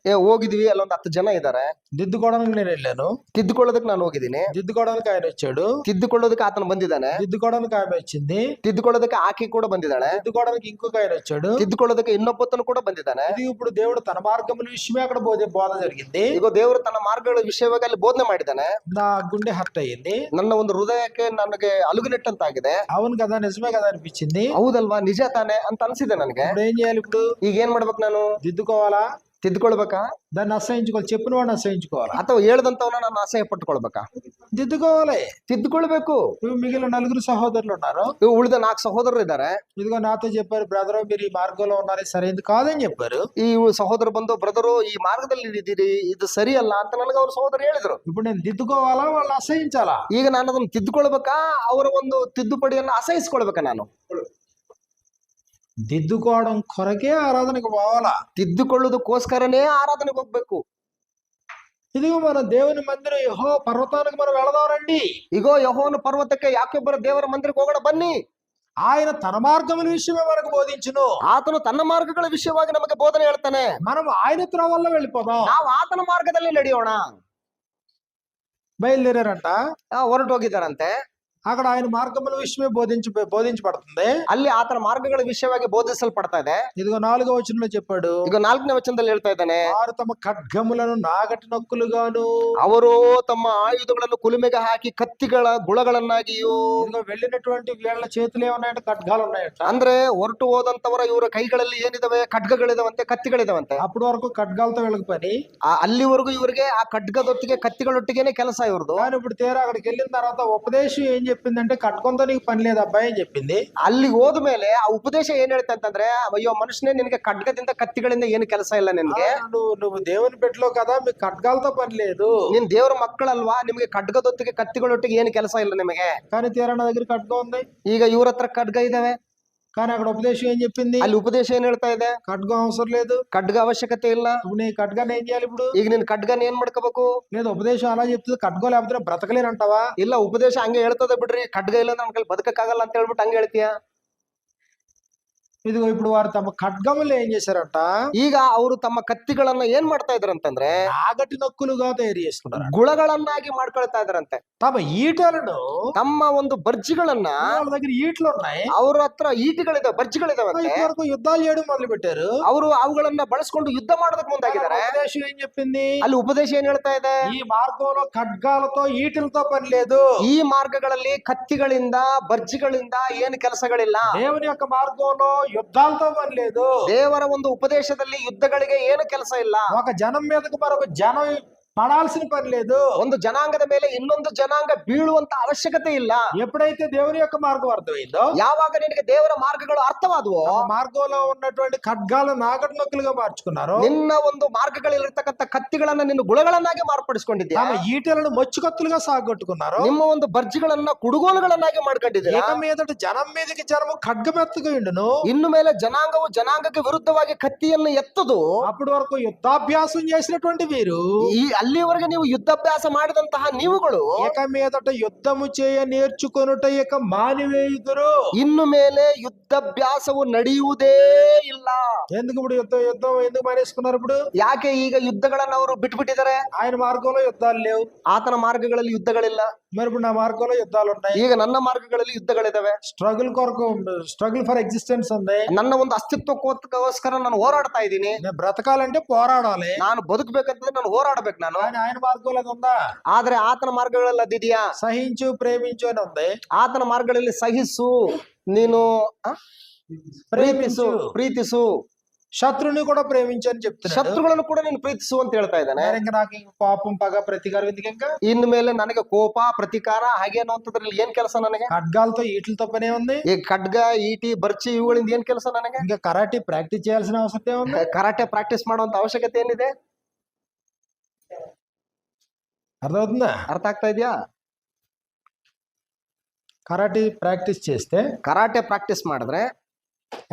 ಹೋಗಿದ್ವಿ, ಅಲ್ಲೊಂದು 10 ಜನ ಇದ್ದಾರೆ. దిద్దుకోవడానికి నేను వెళ్ళాను. ತಿದ್ದುಕೊಳ್ಳೋದಕ್ಕೆ ನಾನು ಹೋಗಿದ್ದೀನಿ. దిద్దుకోవడానికి ఆయన వచ్చాడు. ತಿದ್ದುಕೊಳ್ಳೋದಕ್ಕೆ ಆತನು ಬಂದಿದ್ದಾನೆ. దిద్దుకోవడానికి ఆమె వచ్చింది. ತಿದ್ದುಕೊಳ್ಳೋದಕ್ಕೆ ಆಕೆ ಕೂಡ ಬಂದಿದ್ದಾಳೆ. దిద్దుకోవడానికి ఇంకొక ఆయన వచ్చాడు. ತಿದ್ದುಕೊಳ್ಳೋದಕ್ಕೆ ಇನ್ನೊಬ್ಬತನು ಕೂಡ ಬಂದಿದ್ದಾನೆ. ఇది ఇప్పుడు దేవుడు తన మార్గముల విషయమే అక్కడ బోధ జరిగింది. ಈಗ ದೇವರು ತನ್ನ ಮಾರ್ಗಗಳ ವಿಷಯವಾಗಿ ಅಲ್ಲಿ ಬೋಧನೆ ಮಾಡಿದ್ದಾನೆ. నా గుండె హర్ట్ అయ్యింది. ನನ್ನ ಒಂದು ಹೃದಯಕ್ಕೆ ನನಗೆ ಅಲುಗುನೆಟ್ಟಂತಾಗಿದೆ. అవును కదా, నిజమే కదా అనిపించింది. ಹೌದಲ್ವಾ, ನಿಜ ತಾನೆ ಅಂತ ಅನ್ಸಿದೆ ನನಗೆ. ఇప్పుడు ఏం చేయాలి? ఇప్పుడు ಈಗ ಏನ್ ಮಾಡ್ಬೇಕು ನಾನು? దిద్దుకోవాలా? ತಿದ್ದುಕೊಳ್ಬೇಕಾ? దాన్ని అసహించుకోవాలి. చెప్పిన వాడిని అసహించుకోవాలా? ಅಥವಾ ಹೇಳ್ದಂತವನ್ನ ನಾನು ಅಸಹ್ಯ ಪಟ್ಟುಕೊಳ್ಬೇಕಾ? దిద్దుకోవాలి. ತಿದ್ದುಕೊಳ್ಬೇಕು. మిగిలిన 4 సహోదరులు ఉన్నారు. ಉಳಿದ 4 ಸಹೋದರರು ಇದ್ದಾರೆ. ఇదిగో నాతో చెప్పారు, బ్రదర్ మీరు ఈ మార్గంలో ఉన్నారు, సరైనది కాదని చెప్పారు. ಈ ಸಹೋದರ ಬಂದು, ಬ್ರದರು ಈ ಮಾರ್ಗದಲ್ಲಿ ಇದ್ದೀರಿ, ಇದು ಸರಿ ಅಲ್ಲ ಅಂತ ನನಗೆ ಅವ್ರ ಸಹೋದರ ಹೇಳಿದ್ರು. ఇప్పుడు నేను దిద్దుకోవాలా వాళ్ళని అసహించాలా? ಈಗ ನಾನು ಅದನ್ನು ತಿದ್ದುಕೊಳ್ಬೇಕಾ ಅವರ ಒಂದು ತಿದ್ದುಪಡಿಯನ್ನು ಅಸಹಿಸಿಕೊಳ್ಬೇಕಾ? ನಾನು దిద్దుకోవడం కొరకే ఆరాధనకు పోవాలా. తిద్దుಕೊಳ್ಳೋದಕ್ಕೋಸ್ಕರನೇ ఆరాధనకు ಹೋಗ್ಬೇಕು. ఇదిగో మన దేవుని మందిరం యెహోవా పర్వతానికి మనం వెళదాం రండి. ఇగో యెహోవನ పర్వతಕ್ಕೆ ಯಾಕೊಬ್ಬರ ದೇವರ ಮಂದಿರಕ್ಕೆ ಹೋಗೋಣ ಬನ್ನಿ. ఆయన తన మార్గముల విషయమే మనకు బోధించును. ಆತನು ತನ್ನ ಮಾರ್ಗಗಳ ವಿಷಯವಾಗಿ ನಮಗೆ ಬೋಧನೆ ಹೇಳ್ತಾನೆ. మనం ఆయన త్రోవల్లో వెళ్ళిపోదాం. ನಾವು ಆತನ ಮಾರ್ಗದಲ್ಲಿ ನಡೆಯೋಣ. బయలుదేరారంట, ಹೊರಟು ಹೋಗಿದ್ದಾರಂತೆ. అక్కడ ఆయన మార్గముల విషయమే బోధించబడుతుంది. ಅಲ್ಲಿ ಆತನ ಮಾರ್ಗಗಳ ವಿಷಯವಾಗಿ ಬೋಧಿಸಲ್ಪಡ್ತಾ ಇದೆ. ఇదిగో 4వ వచనంలో చెప్పాడు, ಈಗ 4ನೇ ವಚನದಲ್ಲಿ ಹೇಳ್ತಾ ಇದ್ದಾನೆ, వారు తమ ఖడ్గములను నాగటి నొక్కులుగాను, ಅವರು ತಮ್ಮ ಆಯುಧಗಳನ್ನು ಕುಲುಮೆಗೆ ಹಾಕಿ ಕತ್ತಿಗಳ ಗುಳಗಳನ್ನಾಗಿಯೂ. ఇదిగో వెళ్ళినటువంటి వీళ్ళ చేతులు ఏమన్నాయంటే ఖడ్గాలు ఉన్నాయంట. ಅಂದ್ರೆ ಹೊರಟು ಹೋದಂತವರ ಇವರ ಕೈಗಳಲ್ಲಿ ಏನಿದಾವೆ? ಖಡ್ಗಗಳಿದಾವಂತೆ, ಕತ್ತಿಗಳಿದಾವಂತೆ. అప్పటి వరకు ఖడ్గాలతో వీళ్ళకి పని, ಅಲ್ಲಿವರೆಗೂ ಇವರಿಗೆ ಆ ಖಡ್ಗದೊಟ್ಟಿಗೆ ಕತ್ತಿಗಳೊಟ್ಟಿಗೆನೆ ಕೆಲಸ ಇವ್ರದ್ದು. కానీ ఇప్పుడు తీరా అక్కడికి వెళ్ళిన తర్వాత ఉపదేశం ఏం చెప్పిందంటే ఖడ్గంతో నీకు పని లేదు అబ్బాయి అని చెప్పింది. ಅಲ್ಲಿ ಹೋದ್ಮೇಲೆ ಆ ಉಪದೇಶ ಏನ್ ಹೇಳ್ತಾ ಅಂತಂದ್ರೆ, ಅಯ್ಯೋ ಮನುಷ್ಯನೇ, ನಿನಗೆ ಖಡ್ಗದಿಂದ ಕತ್ತಿಗಳಿಂದ ಏನು ಕೆಲಸ ಇಲ್ಲ ನಿನ್ಗೆ. నువ్వు దేవుని బిడ్డలో కదా, మీకు ఖడ్గాలతో పని లేదు. ನೀನ್ ದೇವರ ಮಕ್ಕಳಲ್ವಾ, ನಿಮ್ಗೆ ಖಡ್ಗದೊತ್ತಿಗೆ ಕತ್ತಿಗಳೊಟ್ಟಿಗೆ ಏನು ಕೆಲಸ ಇಲ್ಲ ನಿಮಗೆ. కానీ తీరా నా దగ్గర ఖడ్గం ఉంది. ಈಗ ಇವ್ರ ಹತ್ರ ಖಡ್ಗ ಇದಾವೆ, కానీ అక్కడ ఉపదేశం ఏం చెప్పింది? ಅಲ್ಲಿ ಉಪದೇಶ ಏನ್ ಹೇಳ್ತಾ ಇದೆ? ఖడ్గం అవసరం లేదు, ಖಡ್ಗ ಅವಶ್ಯಕತೆ ಇಲ್ಲ. ఇప్పుడు నీ ఖడ్గాన్ని ఏం చేయాలి? ఇప్పుడు ಈಗ ನೀನ್ ಖಡ್ಗನ ಏನ್ ಮಾಡ್ಕೋಬೇಕು? లేదు, ఉపదేశం అలా చెప్తుంది, ఖడ్గం లేకపోతే బ్రతకలేనంటావా? ಇಲ್ಲ, ಉಪದೇಶ ಹಂಗೆ ಹೇಳ್ತದೆ ಬಿಡ್ರಿ, ಖಡ್ಗ ಇಲ್ಲ ನನ್ ಕೈಲಿ ಬದುಕಕ್ಕಾಗಲ್ಲ ಅಂತ ಹೇಳ್ಬಿಟ್ಟು ಹಂಗೆ ಹೇಳ್ತೀಯ. ఇదిగో ఇప్పుడు వారు తమ ఖడ్గములు ఏం చేశారంట, ಈಗ ಅವರು ತಮ್ಮ కత్తిಗಳನ್ನ ಏನ್ ಮಾಡ್ತಾ ಇದ್ರಂತಂದ್ರೆ, నాగటి నొక్కులుగా తయారు చేసుకున్నారు. ಗುಳಗಳನ್ನಾಗಿ ಮಾಡ್ಕೊಳ್ತಾ ಇದ್ರಂತೆ. తమ ఈటలను, ತಮ್ಮ ಒಂದು ಬರ್ಜಿಗಳನ್ನ, వాళ్ళ దగ్గర ఈటలు ఉన్నాయి, ಅವ್ರ ಹತ್ರ ಈಟಿಗಳಿದಾವೆ, ಬರ್ಜಿಗಳಿದಾವಂತೆ. ఇప్పటివరకు యుద్ధాలు చేయడం మొదలు పెట్టారు. ಅವರು ಅವುಗಳನ್ನ ಬಳಸ್ಕೊಂಡು ಯುದ್ಧ ಮಾಡೋದಕ್ಕೆ ಮುಂದಾಗಿದ್ದಾರೆ. ఉపదేశం ఏం చెప్పింది? ಅಲ್ಲಿ ಉಪದೇಶ ಏನ್ ಹೇಳ್ತಾ ಇದೆ? ఈ మార్గంలో ఖడ్గాలతో ఈటలతో పని లేదు. ಈ ಮಾರ್ಗಗಳಲ್ಲಿ ಕತ್ತಿಗಳಿಂದ ಬರ್ಜಿಗಳಿಂದ ಏನು ಕೆಲಸಗಳಿಲ್ಲ. దేవుని యొక్క మార్గంలో యుద్ధాలతో పని లేదు. ದೇವರ ಒಂದು ಉಪದೇಶದಲ್ಲಿ ಯುದ್ಧಗಳಿಗೆ ಏನು ಕೆಲಸ ಇಲ್ಲ. ఒక జనం మీదకు మరొక జనం పడాల్సిన పని లేదు. ಒಂದು జనాಂಗದ ಮೇಲೆ ಇನ್ನೊಂದು ಜನಾಂಗ ಬೀಳುವಂತ ಅವಶ್ಯಕತೆ ಇಲ್ಲ. ఎప్పుడైతే దేవుని యొక్క మార్గం అర్థమైందో, ಯಾವಾಗ ನಿನಗೆ ದೇವರ ಮಾರ್ಗಗಳು ಅರ್ಥವಾದವೋ, ఆ మార్గంలో ఉన్నటువంటి ఖడ్గాల నాగటి నొక్కులుగా మార్చుకున్నారు. ನಿನ್ನ ಒಂದು ಮಾರ್ಗಗಳಲ್ಲಿರ್ತಕ್ಕಂಥ ಕತ್ತಿಗಳನ್ನ ನಿನ್ನ ಗುಳಗಳನ್ನಾಗಿ ಮಾರ್ಪಡಿಸಿಕೊಂಡಿದ್ಯಾ. తమ ఈటలను మొచ్చుకత్తులుగా సాగొట్టుకున్నారు. ನಿಮ್ಮ ಒಂದು ಬರ್ಜಿಗಳನ್ನ ಕುಡುಗೋಲುಗಳನ್ನಾಗಿ ಮಾಡ್ಕೊಂಡಿದ್ದೀರಾ. ఇక మీదట జనం మీదకి జనము ఖడ్గమెత్తుగా ఉండును. ಇನ್ನು ಮೇಲೆ ಜನಾಂಗವು ಜನಾಂಗಕ್ಕೆ ವಿರುದ್ಧವಾಗಿ ಕತ್ತಿಯನ್ನು ಎತ್ತದು. అప్పటి వరకు యుద్ధాభ్యాసం చేసినటువంటి వీరు, ಅಲ್ಲಿವರೆಗೆ ನೀವು ಯುದ್ಧಾಭ್ಯಾಸ ಮಾಡಿದಂತಹ ನೀವುಗಳು ఇక మీదట యుద్ధము చేయ నేర్చుకొనుట ఇక మానివేయుదురు. ಇನ್ನು ಮೇಲೆ ಯುದ್ಧಾಭ್ಯಾಸವು ನಡೆಯುವುದೇ ಇಲ್ಲ. ఎందుకు ఇప్పుడు యుద్ధం ఎందుకు మానేసుకున్నారు? ఇప్పుడు ಯಾಕೆ ಈಗ ಯುದ್ಧಗಳನ್ನ ಅವರು ಬಿಟ್ಬಿಟ್ಟಿದ್ದಾರೆ? ఆయన మార్గంలో యుద్ధాలు లేవు. ಆತನ ಮಾರ್ಗಗಳಲ್ಲಿ ಯುದ್ಧಗಳಿಲ್ಲ. మరి ఇప్పుడు నా మార్గంలో యుద్ధాలు ఉన్నాయి. ಈಗ ನನ್ನ ಮಾರ್ಗಗಳಲ್ಲಿ ಯುದ್ಧಗಳಿದಾವೆ. స్ట్రగుల్ ఫర్ ఎగ్జిస్టెన్స్ ఉంది. ನನ್ನ ಒಂದು ಅಸ್ತಿತ್ವಕ್ಕೋಸ್ಕರ ನಾನು ಹೋರಾಡ್ತಾ ಇದ್ದೀನಿ. నేను బ్రతకాలంటే పోరాడాలి. ನಾನು ಬದುಕಬೇಕಂತಂದ್ರೆ ನಾನು ಹೋರಾಡ್ಬೇಕು ನಾನು. కానీ ఆయన మార్గంలో అది ఉందా? ಆದ್ರೆ ಆತನ ಮಾರ್ಗಗಳಲ್ಲಿ ಅದಿದೆಯಾ? సహించు ప్రేమించు అని ఉంది. ಆತನ ಮಾರ್ಗಗಳಲ್ಲಿ ಸಹಿಸು, ನೀನು ಪ್ರೀತಿಸು, శత్రుని కూడా ప్రేమించు అని చెప్తున్నాడు. ಶತ್ರುಗಳನ್ನು ಕೂಡ ನೀನು ಪ್ರೀತಿಸು ಅಂತ ಹೇಳ್ತಾ ಇದ್ದಾನೆ. ఇంకా నాకు ఇంక కోపం పగ ప్రతీకారం ఎందుకు? ఇంకా ಇನ್ನು ಮೇಲೆ ನನಗೆ ಕೋಪ ಪ್ರತೀಕಾರ ಹಾಗೆ ಅನ್ನೋಂಥದ್ರಲ್ಲಿ ಏನ್ ಕೆಲಸ ನನಗೆ? ఖడ్గాలతో ఈటలతో పనే ఉంది. ಈ ಖಡ್ಗ, ಈಟಿ, ಬರ್ಚಿ ಇವುಗಳಿಂದ ಏನ್ ಕೆಲಸ ನನಗೆ? ఇంకా కరాటే ప్రాక్టీస్ చేయాల్సిన అవసరం ఏముంది? ಕರಾಟೆ ಪ್ರಾಕ್ಟೀಸ್ ಮಾಡುವಂತ ಅವಶ್ಯಕತೆ ಏನಿದೆ? అర్థమవుతుందా? ಅರ್ಥ ಆಗ್ತಾ ಇದೆಯಾ? కరాటే ప్రాక్టీస్ చేస్తే, ಕರಾಟೆ ಪ್ರಾಕ್ಟೀಸ್ ಮಾಡಿದ್ರೆ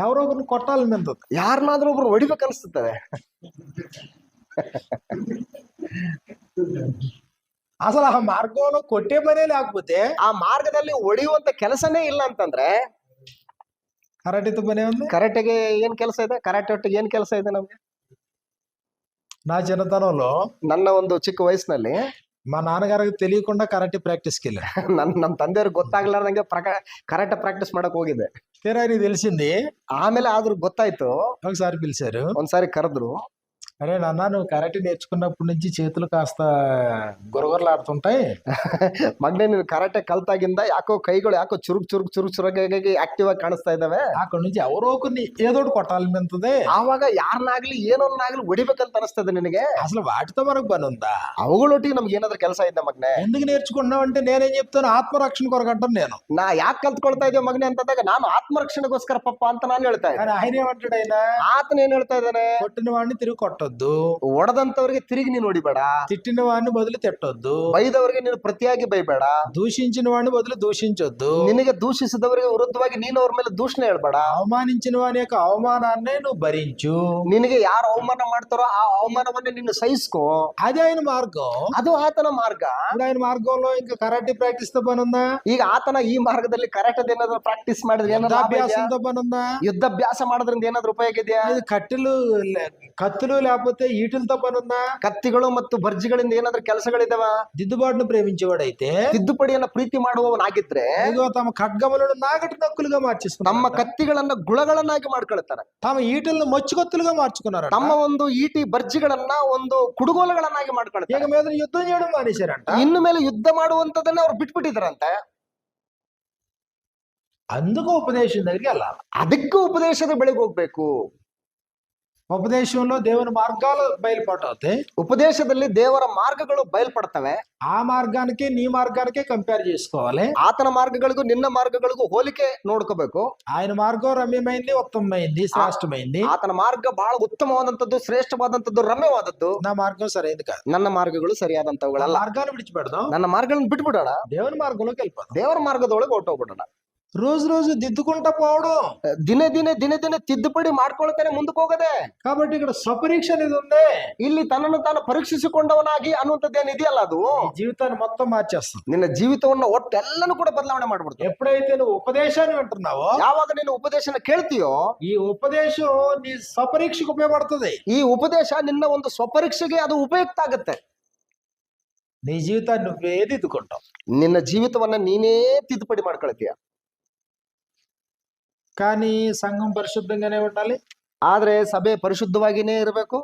ఎవరో ఒకరిని కొట్టాలని ఉంటుంది. ಯಾರನ್ನಾದ್ರೂ ಒಬ್ರು ಹೊಡಿಬೇಕು ಅನಿಸ್ತದೆ. అసలు ఆ మార్గంలో కొట్టే పనే లేకపోతే, ಆ ಮಾರ್ಗದಲ್ಲಿ ಹೊಡೆಯುವಂತ ಕೆಲಸನೇ ಇಲ್ಲ ಅಂತಂದ್ರೆ కరాటేతో పనే ఉంది. ಕರಾಟೆಗೆ ಏನ್ ಕೆಲಸ ಇದೆ? ಕರಾಟೆ ಒಟ್ಟಿಗೆ ಏನ್ ಕೆಲಸ ಇದೆ ನಮ್ಗೆ? నా చిన్నతనంలో ನನ್ನ ಒಂದು ಚಿಕ್ಕ ವಯಸ್ಸಿನಲ್ಲಿ మా నాన్నగారికి తెలియకుండా కరాటే ప్రాక్టీస్కి వెళ్ళాను. ನಮ್ಮ ತಂದೆಯವ್ರಿಗೆ ಗೊತ್ತಾಗ್ಲಾರ್ದಂಗೆ ಕರಾಟೆ ಪ್ರಾಕ್ಟೀಸ್ ಮಾಡಕ್ ಹೋಗಿದ್ದೆ. తీరా ఆయనకి తెలిసింది. ಆಮೇಲೆ ಆದ್ರೂ ಗೊತ್ತಾಯ್ತು. ఒకసారి పిలిచారు. ಒಂದ್ಸಾರಿ ಕರೆದ್ರು. అరే నాన్న, నువ్వు కరాటే నేర్చుకున్నప్పటి నుంచి చేతులు కాస్త గురగురలాడుతుంటాయి. ಮಗನೇ, ನೀನು ಕರಾಟೆ ಕಲ್ತಾಗಿಂದ ಯಾಕೋ ಕೈಗಳು ಯಾಕೋ ಚುರುಕಾಗಿ ಆಕ್ಟಿವ್ ಆಗಿ ಕಾಣಿಸ್ತಾ ಇದಾವೆ. అక్కడ నుంచి ఎవరో కొన్ని ఏదోటి కొట్టాలని ఉంటుంది. ಆವಾಗ ಯಾರನ್ನಾಗ್ಲಿ ಏನನ್ನಾಗ್ಲಿ ಹೊಡಿಬೇಕಂತ ಅನಿಸ್ತದೆ ನಿನಗೆ. అసలు వాటితో మనకు పని ఉందా? ಅವುಗಳೊಟ್ಟಿಗೆ ನಮ್ಗೆ ಏನಾದ್ರೂ ಕೆಲಸ ಇದೆ ಮಗನೇ? ఎందుకు నేర్చుకున్నావు అంటే నేనేం చెప్తాను, ఆత్మరక్షణ కొరకంటాను నేను. ನಾ ಯಾಕೆ ಕಲ್ತ್ಕೊಳ್ತಾ ಇದ್ದೆ ಮಗನೇ ಅಂತಂದಾಗ, ನಾನು ಆತ್ಮರಕ್ಷಣೆಗೋಸ್ಕರ ಪಪ್ಪ ಅಂತ ನಾನು ಹೇಳ್ತಾ ಇದ್ದೆ. కానీ ఆయన ఏమంటాడు? ఆయన ಆತನ ಏನ್ ಹೇಳ್ತಾ ಇದ್ದಾನೆ? కొట్టిన వాడిని తిరిగి కొట్టొద్దు. కొట్టొద్దు, ಹೊಡೆದಂತವ್ರಿಗೆ ತಿರುಗಿ ನೀನು ಹೊಡಿಬೇಡ, తిట్టిన వాడిని బదులు తిట్టొద్దు, ಬೈದವರಿಗೆ ನೀನು ಪ್ರತಿಯಾಗಿ ಬೈಬೇಡ, దూషించిన వాడిని బదులు దూషించొద్దు, ನಿನಗೆ ದೂಷಿಸಿದವರಿಗೆ ವಿರುದ್ಧವಾಗಿ ನೀನು ಅವ್ರ ಮೇಲೆ ದೂಷಣೆ ಹೇಳ್ಬೇಡ, అవమానించిన వాని యొక్క అవమానాన్నే నువ్వు భరించు. ನಿನಗೆ ಯಾರು ಅವಮಾನ ಮಾಡ್ತಾರೋ ಆ ಅವಮಾನವನ್ನೇ ನೀನು ಸಹಿಸ್ಕೋ. అది ఆయన మార్గం. ಅದು ಆತನ ಮಾರ್ಗ. ఇప్పుడు ఆయన మార్గంలో ఇంకా కరాటే ప్రాక్టీస్ తో పని ఉందా? ಈಗ ಆತನ ಈ ಮಾರ್ಗದಲ್ಲಿ ಕರಾಟದ ಏನಾದ್ರು ಪ್ರಾಕ್ಟೀಸ್ ಮಾಡಿದ್ರೆ ಏನಾದ್ರು ಲಾಭ ಇದೆಯಾ? యుద్ధాభ్యాసంతో పని ఉందా? ಯುದ್ಧಾಭ್ಯಾಸ ಮಾಡೋದ್ರಿಂದ ಏನಾದ್ರು ಉಪಯೋಗ ಇದೆಯಾ? ఇది కత్తులు లేకపోతే ఈటులతో పని ఉందా? ಕತ್ತಿಗಳು ಮತ್ತು ಭರ್ಜಿಗಳಿಂದ ಏನಾದ್ರು ಕೆಲಸಗಳಿದಾವ? దిద్దుబాటును ప్రేమించేవాడైతే, ತಿದ್ದುಪಡಿಯನ್ನ ಪ್ರೀತಿ ಮಾಡುವವನಾಗಿದ್ರೆ ఇదిగో తమ ఖడ్గములను నాగటి నక్కులుగా మార్చేసుకున్నారు. ತಮ್ಮ ಕತ್ತಿಗಳನ್ನ ಗುಳಗಳನ್ನಾಗಿ ಮಾಡ್ಕೊಳ್ತಾರೆ. తమ ఈటలను మచ్చుకొత్తులుగా మార్చుకున్నారు. ತಮ್ಮ ಒಂದು ಈಟಿ ಭರ್ಜಿಗಳನ್ನ ಒಂದು ಕುಡುಗೋಲುಗಳನ್ನಾಗಿ ಮಾಡ್ಕೊಳ್ತಾರೆ. ఇక మీద యుద్ధం చేయడం మానేశారంట. ಇನ್ನು ಮೇಲೆ ಯುದ್ಧ ಮಾಡುವಂತದನ್ನ ಅವ್ರು ಬಿಟ್ಬಿಟ್ಟಿದಾರಂತೆ. అందుకు ఉపదేశం దగ్గరికి వెళ్ళాలి. ಅದಕ್ಕೂ ಉಪದೇಶದ ಬೆಳೆಗೆ ಹೋಗ್ಬೇಕು. ఉపదేశంలో దేవుని మార్గాలు బయలుపడతాయి. ಉಪದೇಶದಲ್ಲಿ ದೇವರ ಮಾರ್ಗಗಳು ಬಯಲ್ಪಡ್ತವೆ. ఆ మార్గానికి నీ మార్గానికే కంపేర్ చేసుకోవాలి. ಆತನ ಮಾರ್ಗಗಳಿಗೂ ನಿನ್ನ ಮಾರ್ಗಗಳಿಗೂ ಹೋಲಿಕೆ ನೋಡ್ಕೋಬೇಕು. ఆయన మార్గం రమ్యమైంది, ఉత్తమమైంది, శ్రేష్టమైంది. ಆತನ ಮಾರ್ಗ ಬಹಳ ಉತ್ತಮವಾದಂತದ್ದು, ಶ್ರೇಷ್ಠವಾದಂತದ್ದು, ರಮ್ಯವಾದದ್ದು. నా మార్గం సరైనది కాదు. ನನ್ನ ಮಾರ್ಗಗಳು ಸರಿಯಾದಂತವುಗಳಲ್ಲ. మార్గాన్ని విడిచిపెడదాం, ನನ್ನ ಮಾರ್ಗಗಳನ್ನು ಬಿಟ್ಬಿಡೋಣ, దేవుని మార్గంలోకి వెళ్ళిపోదాం. ದೇವರ ಮಾರ್ಗದೊಳಗೆ ಹೊರಟೋಗ್ಬಿಡೋಣ. రోజు రోజు దిద్దుకుంటా పోవడం, ದಿನೇ ದಿನೇ ತಿದ್ದುಪಡಿ ಮಾಡ್ಕೊಳ್ತಾನೆ ಮುಂದಕ್ಕೆ ಹೋಗದೆ. కాబట్టి ఇక్కడ స్వపరీక్ష అనేది ఉంది. ಇಲ್ಲಿ ತನ್ನನ್ನು ತಾನು ಪರೀಕ್ಷಿಸಿಕೊಂಡವನಾಗಿ ಅನ್ನುವಂಥದ್ದು ಏನಿದೆಯಲ್ಲ, ಅದು ఈ జీవితాన్ని మొత్తం మార్చేస్తుంది. ನಿನ್ನ ಜೀವಿತವನ್ನ ಒಟ್ಟೆಲ್ಲನೂ ಕೂಡ ಬದಲಾವಣೆ ಮಾಡ್ಬಿಡ್ತದೆ. ఎప్పుడైతే నువ్వు ఉపదేశాన్ని వింటున్నావో, ಯಾವಾಗ ನೀನು ಉಪದೇಶನ ಕೇಳ್ತೀಯೋ, ఈ ఉపదేశం నీ స్వపరీక్షకు ఉపయోగపడుతుంది. ಈ ಉಪದೇಶ ನಿನ್ನ ಒಂದು ಸ್ವಪರೀಕ್ಷೆಗೆ ಅದು ಉಪಯುಕ್ತ ಆಗುತ್ತೆ. నీ జీవితాన్ని నువ్వే దిద్దుకుంటావు. ನಿನ್ನ ಜೀವಿತವನ್ನ ನೀನೇ ತಿದ್ದುಪಡಿ ಮಾಡ್ಕೊಳ್ತೀಯ. కానీ సంఘం పరిశుద్ధంగానే ఉండాలి. ಆದ್ರೆ ಸಭೆ ಪರಿಶುದ್ಧವಾಗಿನೇ ಇರಬೇಕು.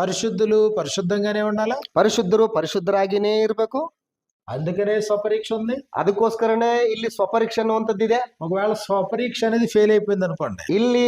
పరిశుద్ధులు పరిశుద్ధంగానే ఉండాలి. ಪರಿಶುದ್ಧರು ಪರಿಶುದ್ಧರಾಗಿನೇ ಇರಬೇಕು. అందుకనే స్వపరీక్ష ఉంది. ಅದಕ್ಕೋಸ್ಕರನೇ ಇಲ್ಲಿ ಸ್ವಪರೀಕ್ಷೆ ಅನ್ನುವಂಥದ್ದಿದೆ. ఒకవేళ స్వపరీక్ష అనేది ఫెయిల్ అయిపోయింది అనుకోండి, ಇಲ್ಲಿ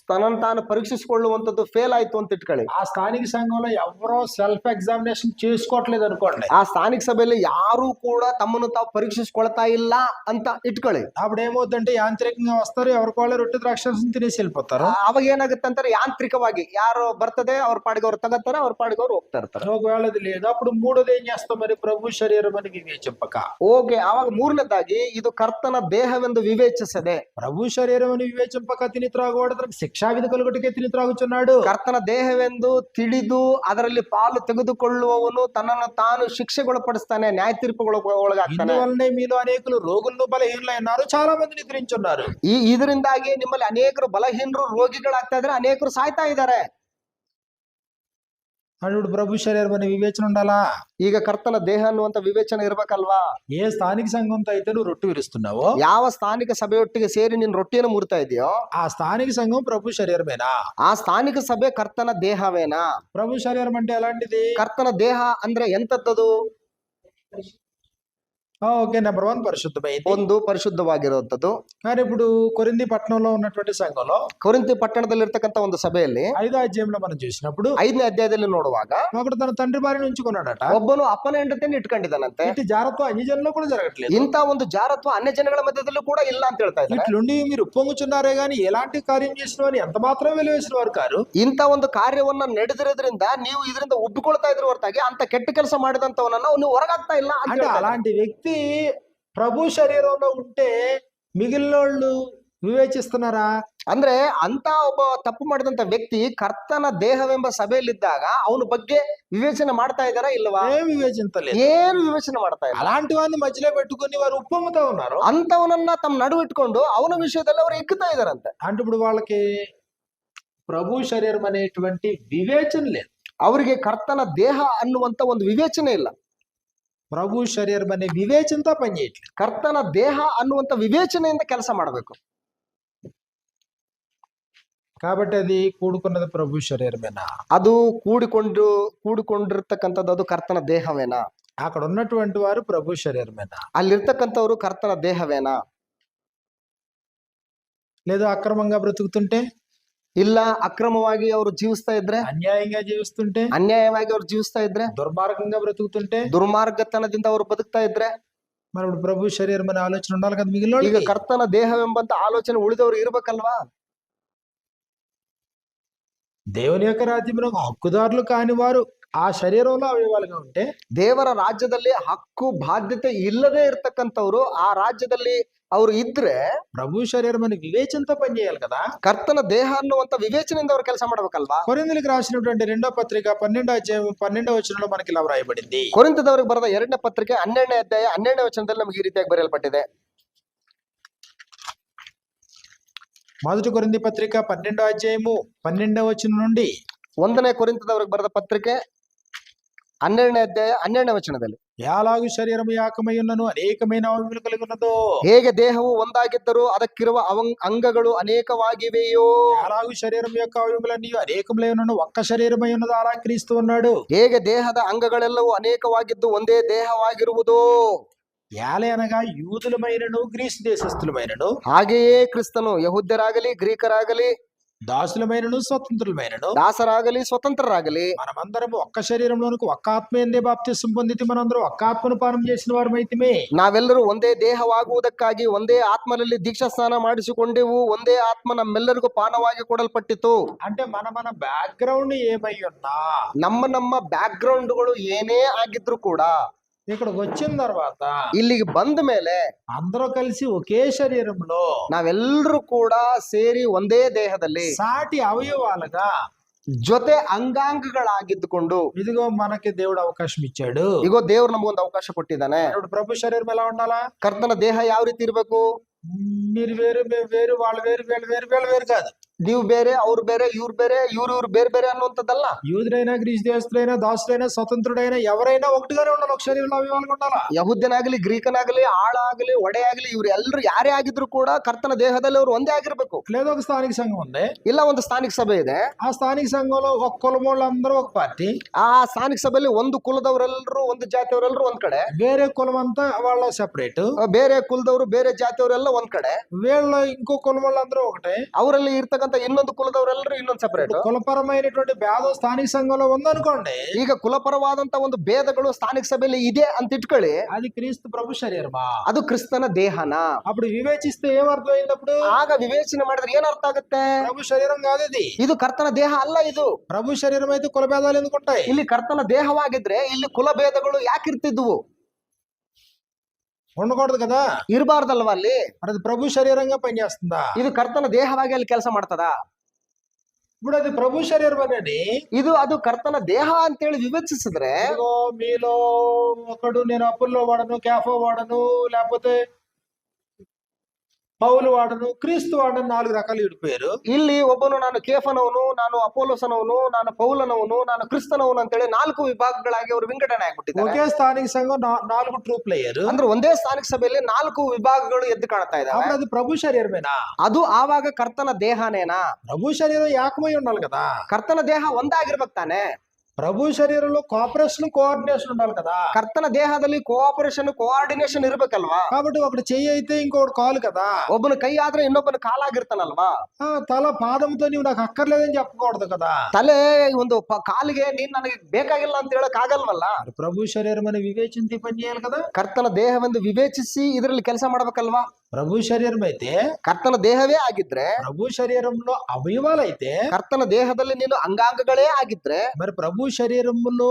ತನ್ನನ್ನು ತಾನು ಪರೀಕ್ಷಿಸಿಕೊಳ್ಳುವಂಥದ್ದು ಫೇಲ್ ಆಯ್ತು ಅಂತ ಇಟ್ಕೊಳ್ಳಿ. ఆ స్థానిక సంఘంలో ఎవరో సెల్ఫ్ ఎగ్జామినేషన్ చేసుకోవట్లేదు అనుకోండి, ಆ ಸ್ಥಾನಿಕ ಸಭೆಯಲ್ಲಿ ಯಾರು ಕೂಡ ತಮ್ಮನ್ನು ತಾವು ಪರೀಕ್ಷಿಸಿಕೊಳ್ತಾ ಇಲ್ಲ ಅಂತ ಇಟ್ಕೊಳ್ಳಿ. అప్పుడు ఏమవుతుందంటే యాంత్రికంగా వస్తారు, ఎవరికి వాళ్ళే ರೊಟ್ಟಿ ద్రాక్షరసం ತಿನ್ನೇసి వెళ్ళిపోతారు. ಅವಾಗ ಏನಾಗುತ್ತೆ ಅಂತಾರೆ, ಯಾಂತ್ರಿಕವಾಗಿ ಯಾರು ಬರ್ತದೆ ಅವ್ರ ಪಾಡಿಗೆ ಅವ್ರು ತಗೋತಾರೆ, ಅವ್ರ ಪಾಡಿಗೆ ಅವ್ರು ಹೋಗ್ತಾ ಇರ್ತಾರೆ. ఒకవేళ అది లేదు, అప్పుడు మూడోది ఏం చేస్తాం, మరి ప్రభు శరీరం అని వివేచింపక. ಓಕೆ, ಅವಾಗ ಮೂರನೇದಾಗಿ ಇದು ಕರ್ತನ ದೇಹವೆಂದು ವಿವೇಚಿಸದೆ. ప్రభు శరీరం అని వివేచింపక తిని త్రాగువాడు శిక్షా విధి కలుగుటకే తిని త్రాగుచున్నాడు. ಕರ್ತನ ದೇಹವೆಂದು ತಿಳಿದು ಅದರಲ್ಲಿ ಪಾಲು ತೆಗೆದುಕೊಳ್ಳುವವನು ತನ್ನನ್ನು ತಾನು ಶಿಕ್ಷೆಗೊಳಪಡಿಸ್ತಾನೆ, ನ್ಯಾಯ ತೀರ್ಪುಗೊಳಗಾಗ್ತಾನೆ. ఇందువల్లనే మీలో అనేకులు రోగులను బలహీనులైనారు, చాలా మంది నిద్రించున్నారు. ಇದರಿಂದಾಗಿ ನಿಮ್ಮಲ್ಲಿ ಅನೇಕರು ಬಲಹೀನರು ರೋಗಿಗಳಾಗ್ತಾ ಇದ್ದಾರೆ, ಅನೇಕರು ಸಾಯ್ತಾ ಇದ್ದಾರೆ. అప్పుడు ప్రభు శరీరం అనే వివేచన ఉండాలా? ಈಗ ಕರ್ತನ ದೇಹ ಅನ್ನುವಂತ ವಿವೇಚನೆ ಇರ್ಬೇಕಲ್ವಾ? ఏ స్థానిక సంఘంతో అయితే నువ్వు రొట్టి విరుస్తున్నావో, ಯಾವ ಸ್ಥಾನಿಕ ಸಭೆಯೊಟ್ಟಿಗೆ ಸೇರಿ ನೀನು ರೊಟ್ಟಿಯನ್ನು ಮುರ್ತಾ ಇದೆಯೋ ఆ స్థానిక సంఘం ప్రభు శరీరమేనా? ಆ ಸ್ಥಾನಿಕ ಸಭೆ ಕರ್ತನ ದೇಹವೇನಾ? ప్రభు శరీరం అంటే ఎలాంటిది? ಕರ್ತನ ದೇಹ ಅಂದ್ರೆ ಎಂತದ್ದು? ఓకే, నెంబర్ 1 పరిశుద్ధమైంది, ಒಂದು ಪರಿಶುದ್ಧವಾಗಿರುವಂತದ್ದು. కానీ ఇప్పుడు కొరింథీ పట్టణంలో ఉన్నటువంటి సంఘంలో, ಕೊರಿಂಥಿ ಪಟ್ಟಣದಲ್ಲಿರ್ತಕ್ಕಂಥ ಒಂದು ಸಭೆಯಲ್ಲಿ 5వ అధ్యాయంలో మనం చూసినప్పుడు, 5ನೇ ಅಧ್ಯಾಯದಲ್ಲಿ ನೋಡುವಾಗ ఒకడు తన తండ్రి భార్యను ఉంచుకున్నాడట. ಒಬ್ಬನು ಅಪ್ಪನ ಹೆಂಡತಿಯನ್ನು ಇಟ್ಕೊಂಡಿದ್ದಾನಂತೆ. ఇటు జారత్వం అన్యజనుల్లో కూడా జరగట్లేదు. ಇಂಥ ಒಂದು ಜಾರತ್ವ ಅನ್ಯ ಜನಗಳ ಮಧ್ಯದಲ್ಲೂ ಕೂಡ ಇಲ್ಲ ಅಂತ ಹೇಳ್ತಾ ಇದ್ದಾರೆ. ఇట్లుండి మీరు ఉప్పొంగుచున్నారే గాని ఎలాంటి కార్యం చేసిన వారు ఎంత మాత్రం వెలివేసిన వారు కారు. ಇಂಥ ಒಂದು ಕಾರ್ಯವನ್ನ ನಡೆದಿರೋದ್ರಿಂದ ನೀವು ಇದರಿಂದ ಉಬ್ಬಿಕೊಳ್ತಾ ಇದ್ರ ಹೊರತಾಗಿ ಅಂತ ಕೆಟ್ಟ ಕೆಲಸ ಮಾಡಿದಂತವನನ್ನ ನೀವು ಹೊರಗಾಗ್ತಾ ಇಲ್ಲ ಅಂತ అంటే ಹೇಳ್ತಾ ಇದ್ದಾರೆ. అలాంటి వ్యక్తి ప్రభు శరీరంలో ఉంటే మిగిలినోళ్ళు వివేచిస్తున్నారా? ಅಂದ್ರೆ ಅಂತ ಒಬ್ಬ ತಪ್ಪು ಮಾಡಿದಂತ ವ್ಯಕ್ತಿ ಕರ್ತನ ದೇಹವೆಂಬ ಸಭೆಯಲ್ಲಿದ್ದಾಗ ಅವನ ಬಗ್ಗೆ ವಿವೇಚನೆ ಮಾಡ್ತಾ ಇದ್ದಾರಾ ಇಲ್ವಾ? ఏం వివేచించలేదు. ಏನು ವಿವೇಚನೆ ಮಾಡ್ತಾ ಇಲ್ಲ. అలాంటి వారిని మధ్యలో పెట్టుకుని వారు ఉప్పొంగుతా ఉన్నారు. ಅಂತವನನ್ನ ತಮ್ಮ ನಡು ಇಟ್ಕೊಂಡು ಅವನ ವಿಷಯದಲ್ಲಿ ಅವರು ಇಕ್ಕುತ್ತಾ ಇದಾರಂತೆ. అంటే ఇప్పుడు వాళ్ళకి ప్రభు శరీరం అనేటువంటి వివేచన లేదు. ಅವರಿಗೆ ಕರ್ತನ ದೇಹ ಅನ್ನುವಂತ ಒಂದು ವಿವೇಚನೆ ಇಲ್ಲ. ప్రభు శరీరం అనే వివేచనతో పనిచేయట్లేదు. ಕರ್ತನ ದೇಹ ಅನ್ನುವಂತ ವಿವೇಚನೆಯಿಂದ ಕೆಲಸ ಮಾಡಬೇಕು. కాబట్టి అది కూడుకున్నది ప్రభు శరీరమేనా? ಅದು ಕೂಡಿಕೊಂಡಿರ್ತಕ್ಕಂಥದ್ದು ಅದು ಕರ್ತನ ದೇಹವೇನಾ? అక్కడ ఉన్నటువంటి వారు ప్రభు శరీరమేనా? ಅಲ್ಲಿರ್ತಕ್ಕಂಥವ್ರು ಕರ್ತನ ದೇಹವೇನಾ? లేదా అక్రమంగా బ్రతుకుతుంటే, ಇಲ್ಲ ಅಕ್ರಮವಾಗಿ ಅವರು ಜೀವಿಸ್ತಾ ಇದ್ರೆ, అన్యాయంగా జీవిస్తుంటే, ಅನ್ಯಾಯವಾಗಿ ಅವ್ರು ಜೀವಿಸ್ತಾ ಇದ್ರೆ, దుర్మార్గంగా బ్రతుకుతుంటే, ದುರ್ಮಾರ್ಗತನದಿಂದ ಅವರು ಬದುಕ್ತಾ ಇದ್ರೆ, మరి ఇప్పుడు ప్రభు శరీరం అనే ఆలోచన ఉండాలి కదా మిగిలిన ಈಗ ಕರ್ತನ ದೇಹವೆಂಬಂತ ಆಲೋಚನೆ ಉಳಿದವರು ಇರ್ಬೇಕಲ್ವಾ? దేవుని యొక్క రాజ్యంలో హక్కుదారులు కాని వారు ఆ శరీరంలో అవయవాలుగా ఉంటే ದೇವರ ರಾಜ್ಯದಲ್ಲಿ ಹಕ್ಕು ಬಾಧ್ಯತೆ ಇಲ್ಲದೆ ಇರ್ತಕ್ಕಂಥವ್ರು ಆ ರಾಜ್ಯದಲ್ಲಿ ಅವ್ರು ಇದ್ರೆ ప్రభు శరీరం అని వివేచనతో పనిచేయాలి కదా. ಕರ್ತನ ದೇಹ ಅನ್ನುವಂತ ವಿವೇಚನೆಯಿಂದ ಅವ್ರು ಕೆಲಸ ಮಾಡ್ಬೇಕಲ್ವಾ. కొరింథీయులకు రాసినటువంటి 2వ పత్రిక 12వ అధ్యాయం 12వ వచనంలో మనకి ఇలా వ్రాయబడింది. ಕೊರಿಂಥದವರಿಗೆ ಬರೆದ 2ನೇ ಪತ್ರಿಕೆ 12ನೇ ಅಧ್ಯಾಯ 12ನೇ ವಚನದಲ್ಲಿ ನಮಗೆ ಈ ರೀತಿಯಾಗಿ ಬರೆಯಲ್ಪಟ್ಟಿದೆ. 1 కొరింథీ పత్రిక 12వ అధ్యాయము 12వ వచనం నుండి 1ನೇ ಕೊರಿಂಥದವರಿಗೆ ಬರೆದ ಪತ್ರಿಕೆ 12ನೇ ಅಧ್ಯಾಯ 12ನೇ ವಚನದಲ್ಲಿ యాలాగు శరీరము ఏకమై ఉన్నను అనేకమైన అవయవములు కలిగి ఉన్నదో, ಹೇಗೆ ದೇಹವು ಒಂದಾಗಿದ್ದರೂ ಅದಕ್ಕಿರುವ ಅಂಗಗಳು ಅನೇಕವಾಗಿವೆಯೋ, యాలాగు శరీరం యొక్క అవయవములన్నీ అనేకములై ఉన్నను ఒక్క శరీరమై ఉన్నదో అలా క్రీస్తు ఉన్నాడు. ಹೇಗೆ ದೇಹದ ಅಂಗಗಳೆಲ್ಲವೂ ಅನೇಕವಾಗಿದ್ದು ಒಂದೇ ದೇಹವಾಗಿರುವುದೋ, యాలే అనగా యూదులమైనను గ్రీసు దేశస్థులమైనను, ಹಾಗೆಯೇ ಕ್ರಿಸ್ತನು ಯಹೂದ್ಯರಾಗಲಿ ಗ್ರೀಕರಾಗಲಿ దాసులమైనను స్వతంత్రులమైనను, ದಾಸರಾಗಲಿ ಸ್ವತಂತ್ರರಾಗಲಿ మనమందరం ఒక్క శరీరంలోనికి ఒక్క ఆత్మ ఎందే బాప్తిసం పొందితే మనందరం ఒక్క ఆత్మను పానం చేసిన వారమైతిమే. ನಾವೆಲ್ಲರೂ ಒಂದೇ ದೇಹವಾಗುವುದಕ್ಕಾಗಿ ಒಂದೇ ಆತ್ಮನಲ್ಲಿ ದೀಕ್ಷಾ ಸ್ನಾನ ಮಾಡಿಸಿಕೊಂಡೆವು, ಒಂದೇ ಆತ್ಮ ನಮ್ಮೆಲ್ಲರಿಗೂ ಪಾನವಾಗಿ ಕೊಡಲ್ಪಟ್ಟಿತು. అంటే మన బ్యాక్ గ్రౌండ్ ఏమై ఉన్నా, ನಮ್ಮ ಬ್ಯಾಕ್ ಗ್ರೌಂಡ್ಗಳು ಏನೇ ಆಗಿದ್ರು ಕೂಡ ఇక్కడికి వచ్చిన తర్వాత ಇಲ್ಲಿಗೆ ಬಂದ ಮೇಲೆ అందరూ కలిసి ఒకే శరీరంలో ನಾವೆಲ್ಲರೂ ಕೂಡ ಸೇರಿ ಒಂದೇ ದೇಹದಲ್ಲಿ సాటి అవయవాలుగా ಜೊತೆ ಅಂಗಾಂಗಗಳಾಗಿದ್ದುಕೊಂಡು ఇదిగో మనకి దేవుడు అవకాశం ఇచ్చాడు. ಇಗೋ ದೇವ್ರು ನಮಗೊಂದು ಅವಕಾಶ ಕೊಟ್ಟಿದ್ದಾನೆ. ఇప్పుడు ప్రభు శరీరం ఎలా ఉండాలా? ಕರ್ತನ ದೇಹ ಯಾವ ರೀತಿ ಇರಬೇಕು? మీరు వేరు మేము వేరు వాళ్ళు వేరు వీళ్ళు వేరు వీళ్ళు వేరు కాదు. ನೀವು ಬೇರೆ ಅವ್ರು ಬೇರೆ ಇವ್ರು ಬೇರೆ ಇವ್ರು ಬೇರೆ ಬೇರೆ ಅನ್ನುವಂಥದ್ದಲ್ಲ. యూదుడైనా గ్రీసు దేశస్తుడైనా దాసుడైనా స్వతంత్రుడైనా ఎవరైనా ఒకటిగానే ఉండాలి, ఒక శరీరంలో అవయవాలుగా ఉండాలా. ಯಹೂದ್ಯನಾಗಲಿ ಗ್ರೀಕನಾಗಲಿ ಆಳಾಗಲಿ ಒಡೆಯಾಗಲಿ ಇವ್ರು ಎಲ್ಲರೂ ಯಾರೇ ಆಗಿದ್ರು ಕೂಡ ಕರ್ತನ ದೇಹದಲ್ಲಿ ಅವರು ಒಂದೇ ಆಗಿರ್ಬೇಕು. లేదా ఒక స్థానిక సంఘం ఉంది, ಇಲ್ಲ ಒಂದು ಸ್ಥಾನಿಕ సభೆ ಇದೆ, ఆ స్థానిక సంఘంలో ఒక కులం వాళ్ళందరూ ఒక పార్టీ, ಆ ಸ್ಥಾನಿಕ ಸಭೆಯಲ್ಲಿ ಒಂದು ಕುಲದವರೆಲ್ಲರೂ ಒಂದು ಜಾತಿಯವರೆಲ್ಲರೂ ಒಂದ್ ಕಡೆ, వేరే కులం అంతా వాళ్ళ సెపరేట్, ಬೇರೆ ಕುಲದವರು ಬೇರೆ ಜಾತಿಯವರೆಲ್ಲ ಒಂದ್ ಕಡೆ, వీళ్ళ ఇంకో కులం వాళ్ళందరూ ఒకటే, ಅವರಲ್ಲಿ ಇರ್ತಕ್ಕಂಥ ಇನ್ನೊಂದು ಕುಲದವರೆಲ್ಲರೂ ಇನ್ನೊಂದು ಸಪರೇಟ್. కులపరమైనటువంటి భేదం స్థానిక సంఘంలో ఉందనుకోండి, ಈಗ ಕುಲಪರವಾದಂತ ಒಂದು ಭೇದಗಳು ಸ್ಥಾನಿಕ ಸಭೆಯಲ್ಲಿ ಇದೆ ಅಂತ ಇಟ್ಕೊಳ್ಳಿ, అది క్రీస్తు ప్రభు శరీరమా, ಅದು ಕ್ರಿಸ್ತನ ದೇಹನ. అప్పుడు వివేచిస్తే ఏమర్థమైంది? అప్పుడు ಆಗ ವಿವೇಚನೆ ಮಾಡಿದ್ರೆ ಏನ್ ಅರ್ಥ ಆಗುತ್ತೆ? ప్రభు శరీరం కాదు ఇది. ಇದು ಕರ್ತನ ದೇಹ ಅಲ್ಲ. ಇದು ప్రభు శరీరం అయితే కుల భేదాలు ఎందుకు ఉంటాయి? ಇಲ್ಲಿ ಕರ್ತನ ದೇಹವಾಗಿದ್ರೆ ಇಲ್ಲಿ ಕುಲ ಭೇದಗಳು ಯಾಕಿರ್ತಿದ್ವು? ఉండకూడదు కదా, ಇರಬಾರ್ದಲ್ವಾ ಅಲ್ಲಿ? మరి అది ప్రభు శరీరంగా పనిచేస్తుందా? ಇದು ಕರ್ತನ ದೇಹವಾಗಿ ಅಲ್ಲಿ ಕೆಲಸ ಮಾಡ್ತದ? ఇప్పుడు అది ప్రభు శరీరం అనేది ಇದು ಅದು ಕರ್ತನ ದೇಹ ಅಂತೇಳಿ ವಿವೇಚಿಸಿದ್ರೆ, ఇదిగో మీలో ఒకడు నేను అప్పుల్లో వాడను, క్యాఫో వాడను, లేకపోతే పౌలు వాడను, క్రీస్తు వాడను, 4 రకాలు విడిపోయారు. ಇಲ್ಲಿ ಒಬ್ಬನು ನಾನು ಕೇಫನವನು, ನಾನು ಅಪೋಲೋಸನವನು, ನಾನು ಪೌಲನವನು, ನಾನು ಕ್ರಿಸ್ತನವನು ಅಂತೇಳಿ 4 ವಿಭಾಗಗಳಾಗಿ ಅವರು ವಿಂಗಡಣೆ ಆಗ್ಬಿಟ್ಟಿದ್ದಾರೆ. ఒకే స్థానిక సంఘం 4 ట్రూప్లు అయ్యారు. ಅಂದ್ರೆ ಒಂದೇ ಸ್ಥಾನಿಕ ಸಭೆಯಲ್ಲಿ 4 ವಿಭಾಗಗಳು ಎದ್ದು ಕಾಣ್ತಾ ಇದ್ದಾವೆ. అప్పుడు అది ప్రభు శరీరమేనా? ಅದು ಆವಾಗ ಕರ್ತನ ದೇಹನೇನಾ? ప్రభు శరీరం ఏకమై ఉండాలి కదా. ಕರ್ತನ ದೇಹ ಒಂದಾಗಿರ್ಬೇಕು ತಾನೆ. ప్రభు శరీరంలో కోఆపరేషన్ కోఆర్డినేషన్ ఉండాలి కదా. ಕರ್ತನ ದೇಹದಲ್ಲಿ ಕೋಆಪರೇಷನ್ ಕೋಆರ್ಡಿನೇಷನ್ ಇರ್ಬೇಕಲ್ವಾ? కాబట్టి ఒకటి చెయ్యి అయితే ఇంకొకటి కాలు కదా. ಒಬ್ಬನ ಕೈ ಆದ್ರೆ ಇನ್ನೊಬ್ಬನ ಕಾಲಾಗಿರ್ತಾನಲ್ವಾ? తల పాదంతో నీవు నాకు అక్కర్లేదని చెప్పకూడదు కదా. ತಲೆ ಒಂದು ಕಾಲಿಗೆ ನೀನ್ ನನಗೆ ಬೇಕಾಗಿಲ್ಲ ಅಂತ ಹೇಳಕ್ ಆಗಲ್ವಲ್ಲ. ప్రభు శరీరం అని వివేచించి పని చేయాలి కదా. ಕರ್ತನ ದೇಹವೆಂದು ವಿವೇಚಿಸಿ ಇದರಲ್ಲಿ ಕೆಲಸ ಮಾಡ್ಬೇಕಲ್ವಾ? ప్రభు శరీరం అయితే, ಕರ್ತನ ದೇಹವೇ ಆಗಿದ್ರೆ, ప్రభు శరీరంలో అవయవాలు అయితే, ಕರ್ತನ ದೇಹದಲ್ಲಿ ನೀನು ಅಂಗಾಂಗಗಳೇ ಆಗಿದ್ರೆ, మరి ప్రభు శరీరంలో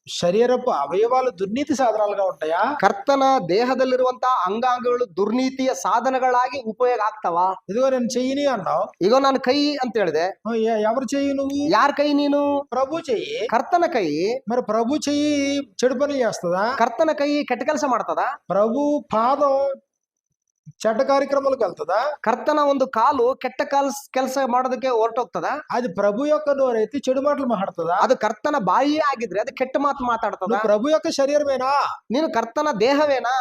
శరీరపు అవయవాలు దుర్నీతి సాధనాలుగా ఉంటాయా? ಕರ್ತನ ದೇಹದಲ್ಲಿರುವಂತಹ ಅಂಗಾಂಗಗಳು ದುರ್ನೀತಿಯ ಸಾಧನಗಳಾಗಿ ಉಪಯೋಗ ಆಗ್ತಾವ? ఇదిగో నేను చెయ్యిని అన్నావు, ಈಗ ನಾನು ಕೈ ಅಂತ ಹೇಳಿದೆ. ఎవరు చెయ్యి? నువ్వు. ಯಾರ ಕೈ? ನೀನು. ప్రభు చెయ్యి. ಕರ್ತನ ಕೈ. మరి ప్రభు చెయ్యి చెడు పనులు చేస్తుందా? ಕರ್ತನ ಕೈ ಕೆಟ್ಟ ಕೆಲಸ ಮಾಡ್ತದ? ప్రభు పాదం చెడ్డ కార్యక్రమాలకు వెళ్తుందా? ಕರ್ತನ ಒಂದು ಕಾಲು ಕೆಟ್ಟ ಕೆಲಸ ಮಾಡೋದಕ್ಕೆ ಹೊರಟೋಗ್ತದ? అది ప్రభు యొక్క నోరైతే చెడు మాటలు మాట్లాడుతుందా? ಅದು ಕರ್ತನ ಬಾಯಿಯೇ ಆಗಿದ್ರೆ ಅದು ಕೆಟ್ಟ ಮಾತು ಮಾತಾಡ್ತದ? ప్రభు యొక్క శరీరమేనా? ನೀನು ಕರ್ತನ ದೇಹವೇನಾ?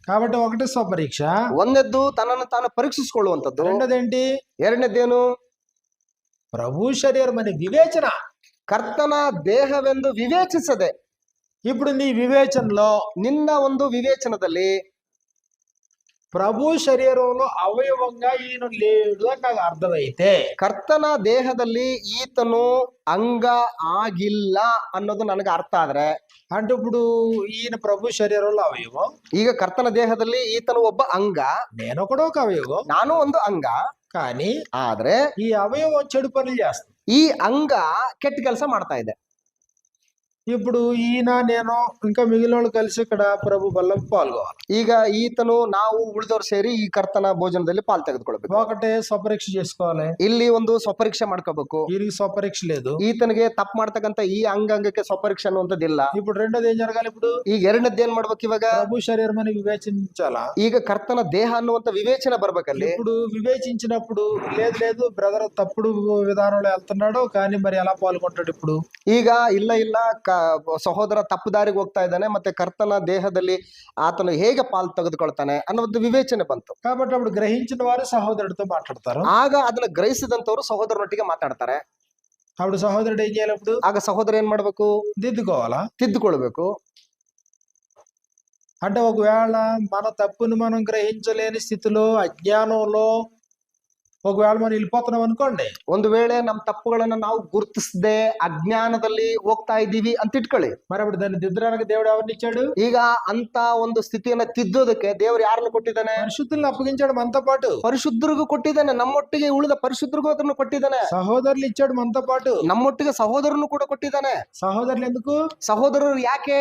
కాబట్టి ఒకటి స్వపరీక్ష, ಒಂದೆದ್ದು ತನ್ನನ್ನು ತಾನು ಪರೀಕ್ಷಿಸಿಕೊಳ್ಳುವಂತದ್ದು. రెండోదేంటి? ಎರಡನೇದೇನು? ప్రభు శరీరం అనే వివేచన. ಕರ್ತನ ದೇಹವೆಂದು ವಿವೇಚಿಸದೆ. ఇప్పుడు నీ వివేచనలో, ನಿನ್ನ ಒಂದು ವಿವೇಚನದಲ್ಲಿ ప్రభు శరీరంలో అవయవంగా ఈయన లేడు అని నాకు అర్థమైతే, ಕರ್ತನ ದೇಹದಲ್ಲಿ ಈತನು ಅಂಗ ಆಗಿಲ್ಲ ಅನ್ನೋದು ನನಗೆ ಅರ್ಥ ಆದ್ರೆ, అంటే ఇప్పుడు ఈయన ప్రభు శరీరంలో అవయవం, ಈಗ ಕರ್ತನ ದೇಹದಲ್ಲಿ ಈತನು ಒಬ್ಬ ಅಂಗ, నేను కూడా ఒక అవయవం, ನಾನು ಒಂದು ಅಂಗ. కానీ ಆದ್ರೆ ఈ అవయవం చెడు పనులు చేస్తుంది. ಈ ಅಂಗ ಕೆಟ್ಟ ಕೆಲಸ ಮಾಡ್ತಾ ಇದೆ. ఇప్పుడు ఈయన నేను ఇంకా మిగిలిన వాళ్ళు కలిసి ఇక్కడ ప్రభు బల్ల పాల్గొవాలి. ಈಗ ಈತನು ನಾವು ಉಳಿದವರು ಸೇರಿ ಈ ಕರ್ತನ ಭೋಜನದಲ್ಲಿ ಪಾಲ್ ತೆಗೆದುಕೊಳ್ಬೇಕು. ఒకటే స్వపరీక్ష చేసుకోవాలి. ಇಲ್ಲಿ ಒಂದು ಸ್ವಪರೀಕ್ಷೆ ಮಾಡ್ಕೋಬೇಕು. వీరికి స్వపరీక్ష లేదు. ಈತನಿಗೆ ತಪ್ಪು ಮಾಡ್ತಕ್ಕಂತ ಈ ಅಂಗಾಂಗಕ್ಕೆ ಸ್ವಪರೀಕ್ಷೆ ಅನ್ನುವಂಥದ್ದಿಲ್ಲ. ఇప్పుడు రెండోది ఏం జరగాలి? ఇప్పుడు ಈಗ ಎರಡನೇದ್ದು ಏನ್ ಮಾಡ್ಬೇಕು? ಇವಾಗ ప్రభు శరీరం అని వివేచించాలా? ಈಗ ಕರ್ತನ ದೇಹ ಅನ್ನುವಂತ ವಿವೇಚನೆ ಬರ್ಬೇಕಲ್ಲಿ. ఇప్పుడు వివేచించినప్పుడు లేదు లేదు బ్రదర్ తప్పుడు విధానంలో వెళ్తున్నాడు కానీ మరి ఎలా పాల్గొంటాడు? ఇప్పుడు ಈಗ ಇಲ್ಲ ಇಲ್ಲ ಸಹೋದರ ತಪ್ಪು ದಾರಿಗೆ ಹೋಗ್ತಾ ಇದ್ದಾನೆ, ಮತ್ತೆ ಕರ್ತನ ದೇಹದಲ್ಲಿ ಆತನು ಹೇಗೆ ಪಾಲ್ ತೆಗೆದುಕೊಳ್ತಾನೆ ಅನ್ನೋದು ವಿವೇಚನೆ ಬಂತು. కాబట్టి అప్పుడు గ్రహించిన వారు సహోదరుడితో మాట్లాడతారు. ಆಗ ಅದನ್ನ ಗ್ರಹಿಸಿದಂತವ್ರು ಸಹೋದರನೊಟ್ಟಿಗೆ ಮಾತಾಡ್ತಾರೆ. అప్పుడు సహోదరుడు ఏం చేయాలి? అప్పుడు ಆಗ ಸಹೋದರ ಏನ್ ಮಾಡ್ಬೇಕು? దిద్దుకోవాలా? ತಿದ್ದುಕೊಳ್ಬೇಕು. అంటే ఒకవేళ మన తప్పును మనం గ్రహించలేని స్థితిలో అజ్ఞానంలో ఒకవేళ మనం వెళ్ళిపోతున్నాం అనుకోండి, ಒಂದು ವೇಳೆ ನಮ್ಮ ತಪ್ಪುಗಳನ್ನ ನಾವು ಗುರುತಿಸದೆ ಅಜ್ಞಾನದಲ್ಲಿ ಹೋಗ್ತಾ ಇದ್ದೀವಿ ಅಂತ ಇಟ್ಕೊಳ್ಳಿ. మరి అప్పుడు దాన్ని దిద్దడానికి దేవుడు ఎవరిని ఇచ్చాడు? ಈಗ ಅಂತ ಒಂದು ಸ್ಥಿತಿಯನ್ನ ತಿದ್ದೋದಕ್ಕೆ ದೇವರು ಯಾರನ್ನು ಕೊಟ್ಟಿದ್ದಾನೆ? పరిశుద్ధులను అప్పగించాడు మనతో పాటు. ಪರಿಶುದ್ಧರಿಗೂ ಕೊಟ್ಟಿದ್ದಾನೆ, ನಮ್ಮೊಟ್ಟಿಗೆ ಉಳಿದ ಪರಿಶುದ್ಧರಿಗೂ ಅದನ್ನು ಕೊಟ್ಟಿದ್ದಾನೆ. సహోదరులు ఇచ్చాడు మనతో పాటు. ನಮ್ಮೊಟ್ಟಿಗೆ ಸಹೋದರನು ಕೂಡ ಕೊಟ್ಟಿದ್ದಾನೆ. సహోదరులు ఎందుకు? ಸಹೋದರರು ಯಾಕೆ?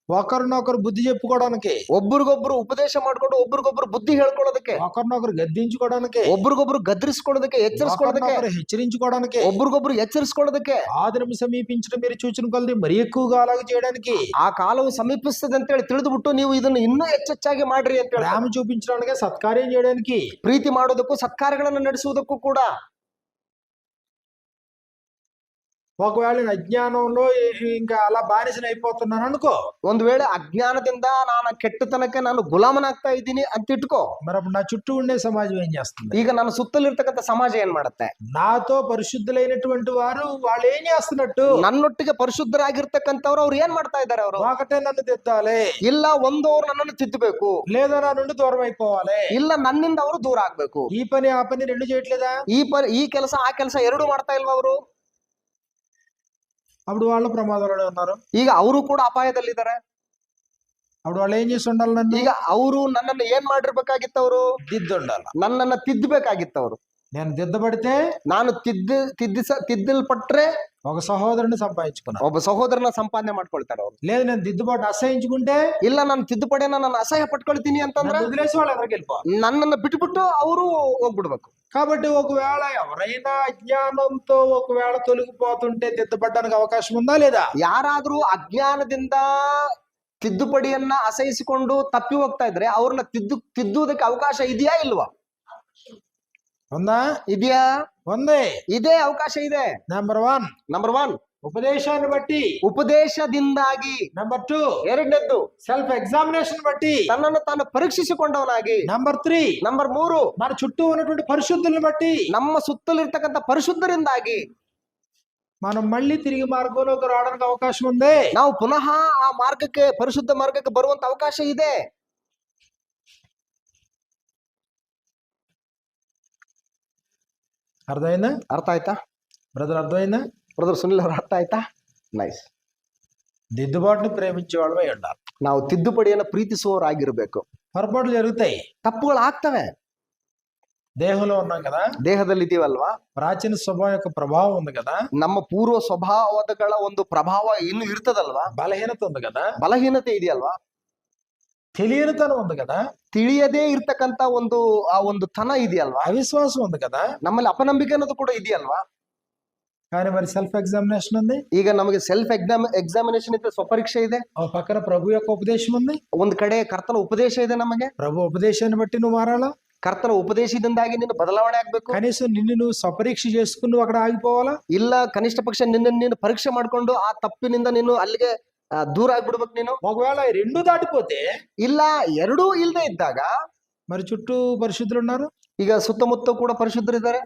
ఒకరినొకరు బుద్ధి చెప్పుకోవడానికి, ಒಬ್ರಿಗೊಬ್ರು ಉಪದೇಶ ಮಾಡ್ಕೊಂಡು ಒಬ್ರಿಗೊಬ್ರು ಬುದ್ಧಿ ಹೇಳ್ಕೊಳ್ಳೋದಕ್ಕೆ, ఒకరినొకరు గద్దించుకోవడానికి, ಒಬ್ರಿಗೊಬ್ರು ಗದರಿಸ್ಕೊಳ್ಳೋದಕ್ಕೆ, ಎಚ್ಚರಿಸ್ಕೊಳ್ಳೋದಕ್ಕೆ, ఒకరినొకరు హెచ్చరించుకోవడానికి, ಒಬ್ರಿಗೊಬ್ರು ಎಚ್ಚರಿಸ್ಕೊಳ್ಳೋದಕ್ಕೆ, ఆ దినము సమీపించడం మీరు చూచిన కొలది మరి ఎక్కువగా అలాగే చేయడానికి, ಆ ಕಾಲವು ಸಮೀಪಿಸ್ತದೆ ಅಂತ ಹೇಳಿ ತಿಳಿದುಬಿಟ್ಟು ನೀವು ಇದನ್ನು ಇನ್ನೂ ಹೆಚ್ಚೆಚ್ಚಾಗಿ ಮಾಡ್ರಿ ಅಂತ ಹೇಳಿ, ప్రేమ చూపించడానికి, సత్కార్యం చేయడానికి, ಪ್ರೀತಿ ಮಾಡೋದಕ್ಕೂ ಸತ್ಕಾರ್ಯಗಳನ್ನು ನಡೆಸುವುದಕ್ಕೂ ಕೂಡ. ఒకవేళ నేను అజ్ఞానంలో ఇంకా అలా బానిసన అయిపోతున్నాను అనుకో, ಒಂದು ವೇಳೆ ಅಜ್ಞಾನದಿಂದ ನಾನು ಕೆಟ್ಟತನಕ್ಕೆ ನಾನು ಗುಲಾಮನಾಗ್ತಾ ಇದ್ದೀನಿ ಅಂತ ಇಟ್ಕೋ. మరి అప్పుడు నా చుట్టూ ఉండే సమాజం ఏం చేస్తుంది? ಈಗ ನನ್ನ ಸುತ್ತಲಿರ್ತಕ್ಕಂಥ ಸಮಾಜ ಏನ್ ಮಾಡುತ್ತೆ? నాతో పరిశుద్ధులైనటువంటి వారు వాళ్ళు ఏం చేస్తున్నట్టు? ನನ್ನೊಟ್ಟಿಗೆ ಪರಿಶುದ್ಧರಾಗಿರ್ತಕ್ಕಂಥವ್ರು ಅವ್ರು ಏನ್ ಮಾಡ್ತಾ ಇದ್ದಾರೆ? ಅವರು ఒకటే నన్ను తిద్దాలి, ಇಲ್ಲ ಒಂದವ್ರು ನನ್ನನ್ನು ತಿದ್ದಬೇಕು, లేదా నా నుండి దూరం అయిపోవాలి. ಇಲ್ಲ ನನ್ನಿಂದ ಅವರು ದೂರ ಆಗ್ಬೇಕು. ఈ పని ఆ పని రెండు చేయట్లేదా? ಈ ಕೆಲಸ ಆ ಕೆಲಸ ಎರಡೂ ಮಾಡ್ತಾ ಇಲ್ವಾ ಅವರು? అప్పుడు వాళ్ళు ప్రమాదంలోనే ఉన్నారు. ಈಗ ಅವರು ಕೂಡ ಅಪಾಯದಲ್ಲಿದ್ದಾರೆ. అప్పుడు వాళ్ళు ఏం చేసి ఉండాలి? నన్ను ಈಗ ಅವರು ನನ್ನನ್ನು ಏನ್ ಮಾಡಿರ್ಬೇಕಾಗಿತ್ತು? ಅವರು దిద్దుండాలి. ನನ್ನನ್ನ ತಿದ್ದಬೇಕಾಗಿತ್ತು. ಅವರು నేను దిద్దబడితే ನಾನು ತಿದ್ದಲ್ಪಟ್ರೆ ఒక సహోదరుని సంపాదించుకున్నాను. ಒಬ್ಬ ಸಹೋದರನ ಸಂಪಾದನೆ ಮಾಡ್ಕೊಳ್ತಾರೆ ಅವರು. లేదు నేను దిద్దుబాటు అసహించుకుంటే, ಇಲ್ಲ ನಾನು ತಿದ್ದುಪಡಿಯನ್ನ ನಾನು ಅಸಹ್ಯ ಪಟ್ಕೊಳ್ತೀನಿ ಅಂತಂದ್ರೆ నన్ను వదిలేసి వాళ్ళు ఎక్కడికి వెళ్ళిపోవాలి. ನನ್ನನ್ನು ಬಿಟ್ಬಿಟ್ಟು ಅವರು ಹೋಗ್ಬಿಡ್ಬೇಕು. కాబట్టి ఒకవేళ ఎవరైనా అజ్ఞానంతో ఒకవేళ తొలగిపోతుంటే దిద్దపడడానికి అవకాశం ఉందా లేదా? ಯಾರಾದ್ರೂ ಅಜ್ಞಾನದಿಂದ ತಿದ್ದುಪಡಿಯನ್ನ ಅಸಹಿಸಿಕೊಂಡು ತಪ್ಪಿ ಹೋಗ್ತಾ ಇದ್ರೆ ಅವ್ರನ್ನ ತಿದ್ದುವುದಕ್ಕೆ ಅವಕಾಶ ಇದೆಯಾ ಇಲ್ವಾ? ఉందా? ಇದೆಯಾ? ఉంది. ಇದೇ ಅವಕಾಶ ಇದೆ. నెంబర్ 1 ನಂಬರ್ 1 ఉపదేశాన్ని బట్టి, ಉಪದೇಶದಿಂದಾಗಿ. నెంబర్ 2 ಎರಡನೇದ್ದು సెల్ఫ్ ఎగ్జామినేషన్ బట్టి, ತನ್ನನ್ನು ತಾನು ಪರೀಕ್ಷಿಸಿಕೊಂಡವನಾಗಿ. నెంబర్ 3 ನಂಬರ್ 3 మన చుట్టూ ఉన్నటువంటి పరిశుద్ధులను బట్టి, ನಮ್ಮ ಸುತ್ತಲಿರ್ತಕ್ಕಂಥ ಪರಿಶುದ್ಧರಿಂದಾಗಿ మనం మళ్ళీ తిరిగి మార్గంలోకి రావడానికి అవకాశం ఉంది. ನಾವು ಪುನಃ ಆ ಮಾರ್ಗಕ್ಕೆ, ಪರಿಶುದ್ಧ ಮಾರ್ಗಕ್ಕೆ ಬರುವಂತ ಅವಕಾಶ ಇದೆ. అర్థమైందా? ಅರ್ಥ ಆಯ್ತಾ బ్రదర్? అర్థమైందా? ಬ್ರದರ್ ಸುನಿಲ್ ಅವ್ರ ಅರ್ಥ ಆಯ್ತಾ? ನೈಸ್. దిద్దుబాటుని ప్రేమించే వాళ్ళమై ఉండాలి. ನಾವು ತಿದ್ದುಪಡಿಯನ್ನು ಪ್ರೀತಿಸುವವರಾಗಿರ್ಬೇಕು. పొరపాట్లు జరుగుతాయి, ತಪ್ಪುಗಳು ಆಗ್ತವೆ. దేహంలో ఉన్నాం కదా, ದೇಹದಲ್ಲಿ ಇದೀವಲ್ವಾ, ప్రాచీన స్వభావం యొక్క ప్రభావం ఉంది కదా, ನಮ್ಮ ಪೂರ್ವ ಸ್ವಭಾವಗಳ ಒಂದು ಪ್ರಭಾವ ಇನ್ನು ಇರ್ತದಲ್ವಾ, బలహీనత ఉంది కదా, ಬಲಹೀನತೆ ಇದೆಯಲ್ವಾ, తెలియనితనం ఉంది కదా, ತಿಳಿಯದೇ ಇರ್ತಕ್ಕಂತ ಆ ಒಂದು ತನ ಇದೆಯಲ್ವಾ, అవిశ్వాసం ఉంది కదా, ನಮ್ಮಲ್ಲಿ ಅಪನಂಬಿಕೆ ಅನ್ನೋದು ಕೂಡ ಇದೆಯಲ್ವಾ. కానీ మరి సెల్ఫ్ ఎగ్జామినేషన్ ఉంది. ಈಗ ನಮಗೆ ಸೆಲ್ಫ್ ಎಕ್ಸಾಮಿನೇಷನ್ ಇದೆ, ಸ್ವಪರೀಕ್ಷೆ ಇದೆ. ఒక పక్కన ప్రభు యొక్క ఉపదేశం ఉంది, ಒಂದ್ ಕಡೆ ಕರ್ತನ ಉಪದೇಶ ಇದೆ. ನಮಗೆ ప్రభు ఉపదేశాన్ని బట్టి నువ్వు మారాలా, ಕರ್ತನ ಉಪದೇಶದಿಂದಾಗಿ ನಿನ್ನ ಬದಲಾವಣೆ ಆಗ್ಬೇಕು. కనీసం నిన్ను నువ్వు స్వపరీక్ష చేసుకుని నువ్వు అక్కడ ఆగిపోవాలా? ಇಲ್ಲ ಕನಿಷ್ಠ ಪಕ್ಷ ನಿನ್ನನ್ನು ನೀನು ಪರೀಕ್ಷೆ ಮಾಡ್ಕೊಂಡು ಆ ತಪ್ಪಿನಿಂದ ನೀನು ಅಲ್ಲಿಗೆ ದೂರ ಆಗ್ಬಿಡ್ಬೇಕು ನೀನು. ఒకవేళ ఈ రెండు దాటిపోతే, ಇಲ್ಲ ಎರಡೂ ಇಲ್ಲದೆ ಇದ್ದಾಗ మరి చుట్టూ పరిశుద్ధులు ఉన్నారు, ಈಗ ಸುತ್ತಮುತ್ತ ಕೂಡ ಪರಿಶುದ್ಧರಿದ್ದಾರೆ,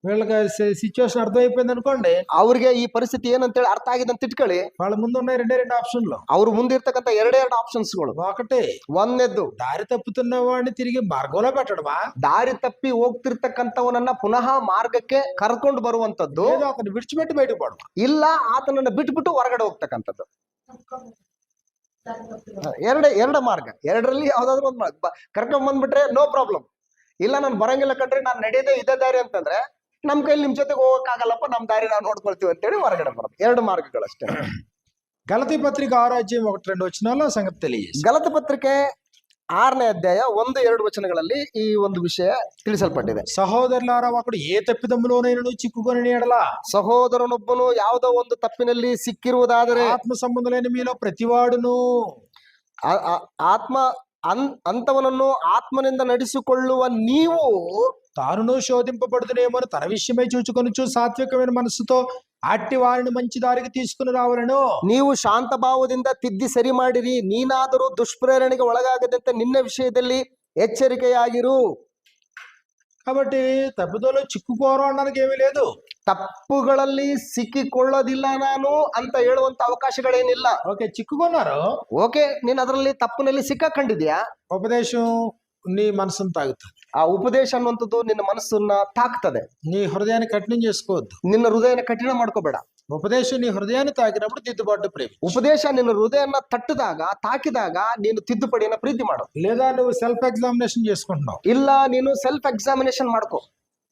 వీళ్ళకి సిచ్యువేషన్ అర్థమైపోయింది అనుకోండి, ಅವ್ರಿಗೆ ಈ ಪರಿಸ್ಥಿತಿ ಏನಂತೇಳಿ ಅರ್ಥ ಆಗಿದೆ ಅಂತ ಇಟ್ಕೊಳ್ಳಿ. వాళ్ళ ముందు ఉన్నాయి రెండే రెండు ఆప్షన్లు. ಅವ್ರ ಮುಂದಿರ್ತಕ್ಕಂಥ ಎರಡೇ ಆಪ್ಷನ್ಸ್ಗಳು. ఒకటి, ಒಂದನೇದ್ದು దారి తప్పుతున్న వాడిని తిరిగి మార్గంలో పెట్టడమా, ದಾರಿ ತಪ್ಪಿ ಹೋಗ್ತಿರ್ತಕ್ಕಂಥವನನ್ನ ಪುನಃ ಮಾರ್ಗಕ್ಕೆ ಕರ್ಕೊಂಡು ಬರುವಂತದ್ದು, లేదా అతను విడిచిపెట్టి బయటకు పోవడం. ಇಲ್ಲ ಆತನನ್ನ ಬಿಟ್ಬಿಟ್ಟು ಹೊರಗಡೆ ಹೋಗ್ತಕ್ಕಂಥದ್ದು. ಎರಡು ಮಾರ್ಗ, ಎರಡರಲ್ಲಿ ಯಾವ್ದಾದ್ರು ಒಂದು ಮಾರ್ಗ ಕರ್ಕೊಂಡ್ ಬಂದ್ಬಿಟ್ರೆ ನೋ ಪ್ರಾಬ್ಲಮ್. ಇಲ್ಲ ನಾನು ಬರಂಗಿಲ್ಲ ಕಣ್ರಿ, ನಾನು ನಡೆಯದೇ ಇದೇ ದಾರಿ ಅಂತಂದ್ರೆ ನಮ್ ಕೈಲಿ ನಿಮ್ ಜೊತೆಗೆ ಹೋಗಕ್ಕಾಗಲ್ಲಪ್ಪ, ನಮ್ ದಾರಿ ನಾವು ನೋಡ್ಕೊಳ್ತೀವಿ ಅಂತೇಳಿ ಹೊರಗಡೆ ಬರೋದು. 2 ಮಾರ್ಗಗಳಷ್ಟೇ. గలతీ పత్రిక 6 అధ్యాయం 1-2 వచనాల్లో సంగతి తెలియజేస్తుంది. ಗಲಾತ್ಯ ಪತ್ರಿಕೆ 6ನೇ ಅಧ್ಯಾಯ 1-2 ವಚನಗಳಲ್ಲಿ ಈ ಒಂದು ವಿಷಯ ತಿಳಿಸಲ್ಪಟ್ಟಿದೆ. సహోదరులారా ఒకడు ఏ తప్పిదములోనైనను చిక్కుకొని ఎడల ಸಹೋದರನೊಬ್ಬನು ಯಾವುದೋ ಒಂದು ತಪ್ಪಿನಲ್ಲಿ ಸಿಕ್ಕಿರುವುದಾದರೆ ఆత్మ సంబంధులైన మీలో ప్రతివాడును ಆತ್ಮ ಅಂತವನನ್ನು ಆತ್ಮನಿಂದ ನಡೆಸಿಕೊಳ್ಳುವ ನೀವು తానును శోధింపబడుతునేమో తన విషయమై చూచుకొనుచు సాత్వికమైన మనస్సుతో అట్టి వారిని మంచి దారికి తీసుకుని రావాలను. ನೀವು ಶಾಂತ ಭಾವದಿಂದ ತಿದ್ದಿ ಸರಿ ಮಾಡಿರಿ, ನೀನಾದರೂ ದುಷ್ಪ್ರೇರಣೆಗೆ ಒಳಗಾಗದಂತೆ ನಿನ್ನ ವಿಷಯದಲ್ಲಿ ಎಚ್ಚರಿಕೆಯಾಗಿರು. కాబట్టి తప్పుదోలో చిక్కుకోరు అనడానికి ఏమీ లేదు. ತಪ್ಪುಗಳಲ್ಲಿ ಸಿಕ್ಕಿಕೊಳ್ಳೋದಿಲ್ಲ ನಾನು ಅಂತ ಹೇಳುವಂತ ಅವಕಾಶಗಳೇನಿಲ್ಲ. ఓకే, చిక్కుకున్నారు, ಓಕೆ, ನೀನ್ ಅದರಲ್ಲಿ ತಪ್ಪಿನಲ್ಲಿ ಸಿಕ್ಕಾಕೊಂಡಿದ್ಯಾ, ఉపదేశం నీ మనసును తాగుతుంది, ಆ ಉಪದೇಶ ಅನ್ನುವಂಥದ್ದು ನಿನ್ನ ಮನಸ್ಸನ್ನ ತಾಕ್ತದೆ. నీ హృదయాన్ని కఠినం చేసుకోవద్దు. ನಿನ್ನ ಹೃದಯನ ಕಠಿಣ ಮಾಡ್ಕೋಬೇಡ. ఉపదేశం నీ హృదయాన్ని తాకినప్పుడు దిద్దుబాటు ప్రేమ. ಉಪದೇಶ ನಿನ್ನ ಹೃದಯನ ತಟ್ಟಿದಾಗ, ತಾಕಿದಾಗ ನೀನು ತಿದ್ದುಪಡಿಯನ್ನ ಪ್ರೀತಿ ಮಾಡು. లేదా నువ్వు సెల్ఫ్ ఎగ్జామినేషన్ చేసుకుంటున్నావు. ಇಲ್ಲ ನೀನು ಸೆಲ್ಫ್ ಎಕ್ಸಾಮಿನೇಷನ್ ಮಾಡ್ಕೋ.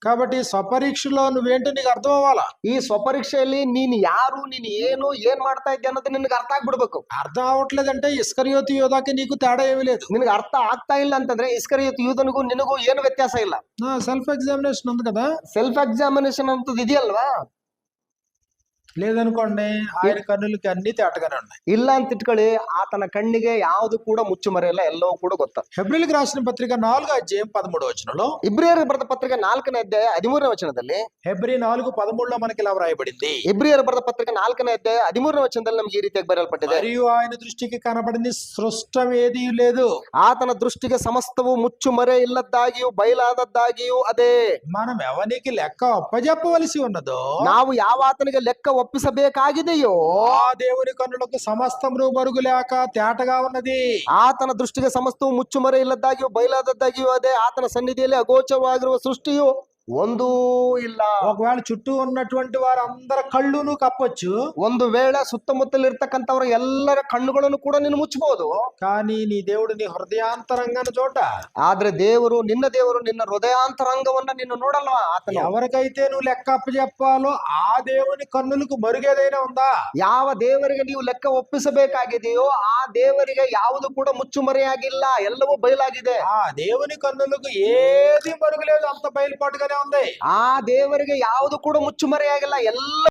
కాబట్టి స్వపరీక్షలో నువ్వేంటో నీకు అర్థం అవ్వాలా. ಈ ಸ್ವಪರೀಕ್ಷೆಯಲ್ಲಿ ನೀನು ಯಾರು, ನೀನು ಏನು, ಏನ್ ಮಾಡ್ತಾ ಇದ್ದೆ ಅನ್ನೋದು ನಿನಗೆ ಅರ್ಥ ಆಗ್ಬಿಡ್ಬೇಕು. అర్థం అవ్వట్లేదంటే ఇస్కరియోతు యోధాకి నీకు తేడా ఏమీ లేదు. ನಿನಗೆ ಅರ್ಥ ಆಗ್ತಾ ಇಲ್ಲ ಅಂತಂದ್ರೆ ಇಸ್ಕರಿಯೋತ್ ಯೂದನಿಗೂ ನಿನಗೂ ಏನು ವ್ಯತ್ಯಾಸ ಇಲ್ಲ. సెల్ఫ్ ఎగ్జామినేషన్ ఉంది కదా. ಸೆಲ್ಫ್ ಎಕ್ಸಾಮಿನೇಷನ್ ಅಂತದ್ದು ಇದೆಯಲ್ವಾ. లేదనుకోండి, ఆయన కన్నులకి అన్ని తేటగానే ఉన్నాయి. ಇಲ್ಲ ಅಂತ ಇಟ್ಕೊಳ್ಳಿ, ಆತನ ಕಣ್ಣಿಗೆ ಯಾವುದು ಕೂಡ ಮುಚ್ಚುಮರೆಯಲ್ಲ, ಎಲ್ಲವೂ ಕೂಡ ಗೊತ್ತ. హెబ్రీయులకు రాసిన పత్రిక 4 అధ్యాయం 13 వచనంలో, ಇಬ್ರಿಯರಿಗೆ ಬರೆದ ಪತ್ರಿಕೆ 4ನೇ ಅಧ್ಯಾಯ 13ನೇ ವಚನದಲ್ಲಿ, హెబ్రీ 4:13లో మనకి ఇలా వ్రాయబడింది. ಇಬ್ರಿಯರು ಬರೆದ ಪತ್ರಿಕೆ 4ನೇ ಅಧ್ಯಾಯ 13ನೇ ವಚನದಲ್ಲಿ ನಮ್ಗೆ ಈ ರೀತಿಯಾಗಿ ಬರೆಯಲ್ಪಟ್ಟಿದೆ. మరియు ఆయన దృష్టికి కనబడింది సృష్టం ఏదీ లేదు. ಆತನ ದೃಷ್ಟಿಗೆ ಸಮಸ್ತವು ಮುಚ್ಚುಮರೆ ಇಲ್ಲದ್ದಾಗಿಯೂ ಬಯಲಾದದ್ದಾಗಿಯೂ ಅದೇ. మనం ఎవరికి లెక్క అప్పజెప్పవలసి ఉన్నదో ನಾವು ಯಾವ ಆತನಿಗೆ ಲೆಕ್ಕ ಒಪ್ಪಿಸಬೇಕಾಗಿದೆಯೋ ఆ దేవుని కన్నులకు సమస్తమును మరుగులేక తేటగా ఉన్నది. ಆತನ ದೃಷ್ಟಿಗೆ ಸಮಸ್ತವು ಮುಚ್ಚುಮರೆ ಇಲ್ಲದ್ದಾಗಿಯೂ ಬಯಲಾದದ್ದಾಗಿಯೂ ಅದೇ. ಆತನ ಸನ್ನಿಧಿಯಲ್ಲಿ ಅಗೋಚರವಾಗಿರುವ ಸೃಷ್ಟಿಯು ಒಂದೂ ಇಲ್ಲ. ఒకవేళ చుట్టూ ఉన్నటువంటి వారందరి కళ్ళును కప్పొచ్చు, ಒಂದು ವೇಳೆ ಸುತ್ತಮುತ್ತಲು ಇರ್ತಕ್ಕಂಥವ್ರ ಎಲ್ಲರ ಕಣ್ಣುಗಳನ್ನು ಕೂಡ ನೀನು ಮುಚ್ಚಬಹುದು. కానీ నీ దేవుడు నీ హృదయాంతరంగాన చోట, ಆದ್ರೆ ನಿನ್ನ ದೇವರು ನಿನ್ನ ಹೃದಯಾಂತರಂಗವನ್ನ ನೀನು ನೋಡಲ್ವಾ. ಆತನು ఎవరికైతే నువ్వు లెక్క అప్పచెప్పాలో ఆ దేవుని కన్నులకు మరుగేదైనా ఉందా? ಯಾವ ದೇವರಿಗೆ ನೀವು ಲೆಕ್ಕ ಒಪ್ಪಿಸಬೇಕಾಗಿದೆಯೋ ಆ ದೇವರಿಗೆ ಯಾವುದು ಕೂಡ ಮುಚ್ಚುಮರೆಯಾಗಿಲ್ಲ, ಎಲ್ಲವೂ ಬಯಲಾಗಿದೆ. ఆ దేవుని కన్నులకు ఏది మరుగులేదు, అంత బయలుపాటుగానే ఉంది. ಆ ದೇವರಿಗೆ ಯಾವುದು ಕೂಡ ಮುಚ್ಚುಮರೆಯಾಗಿಲ್ಲ, ಎಲ್ಲ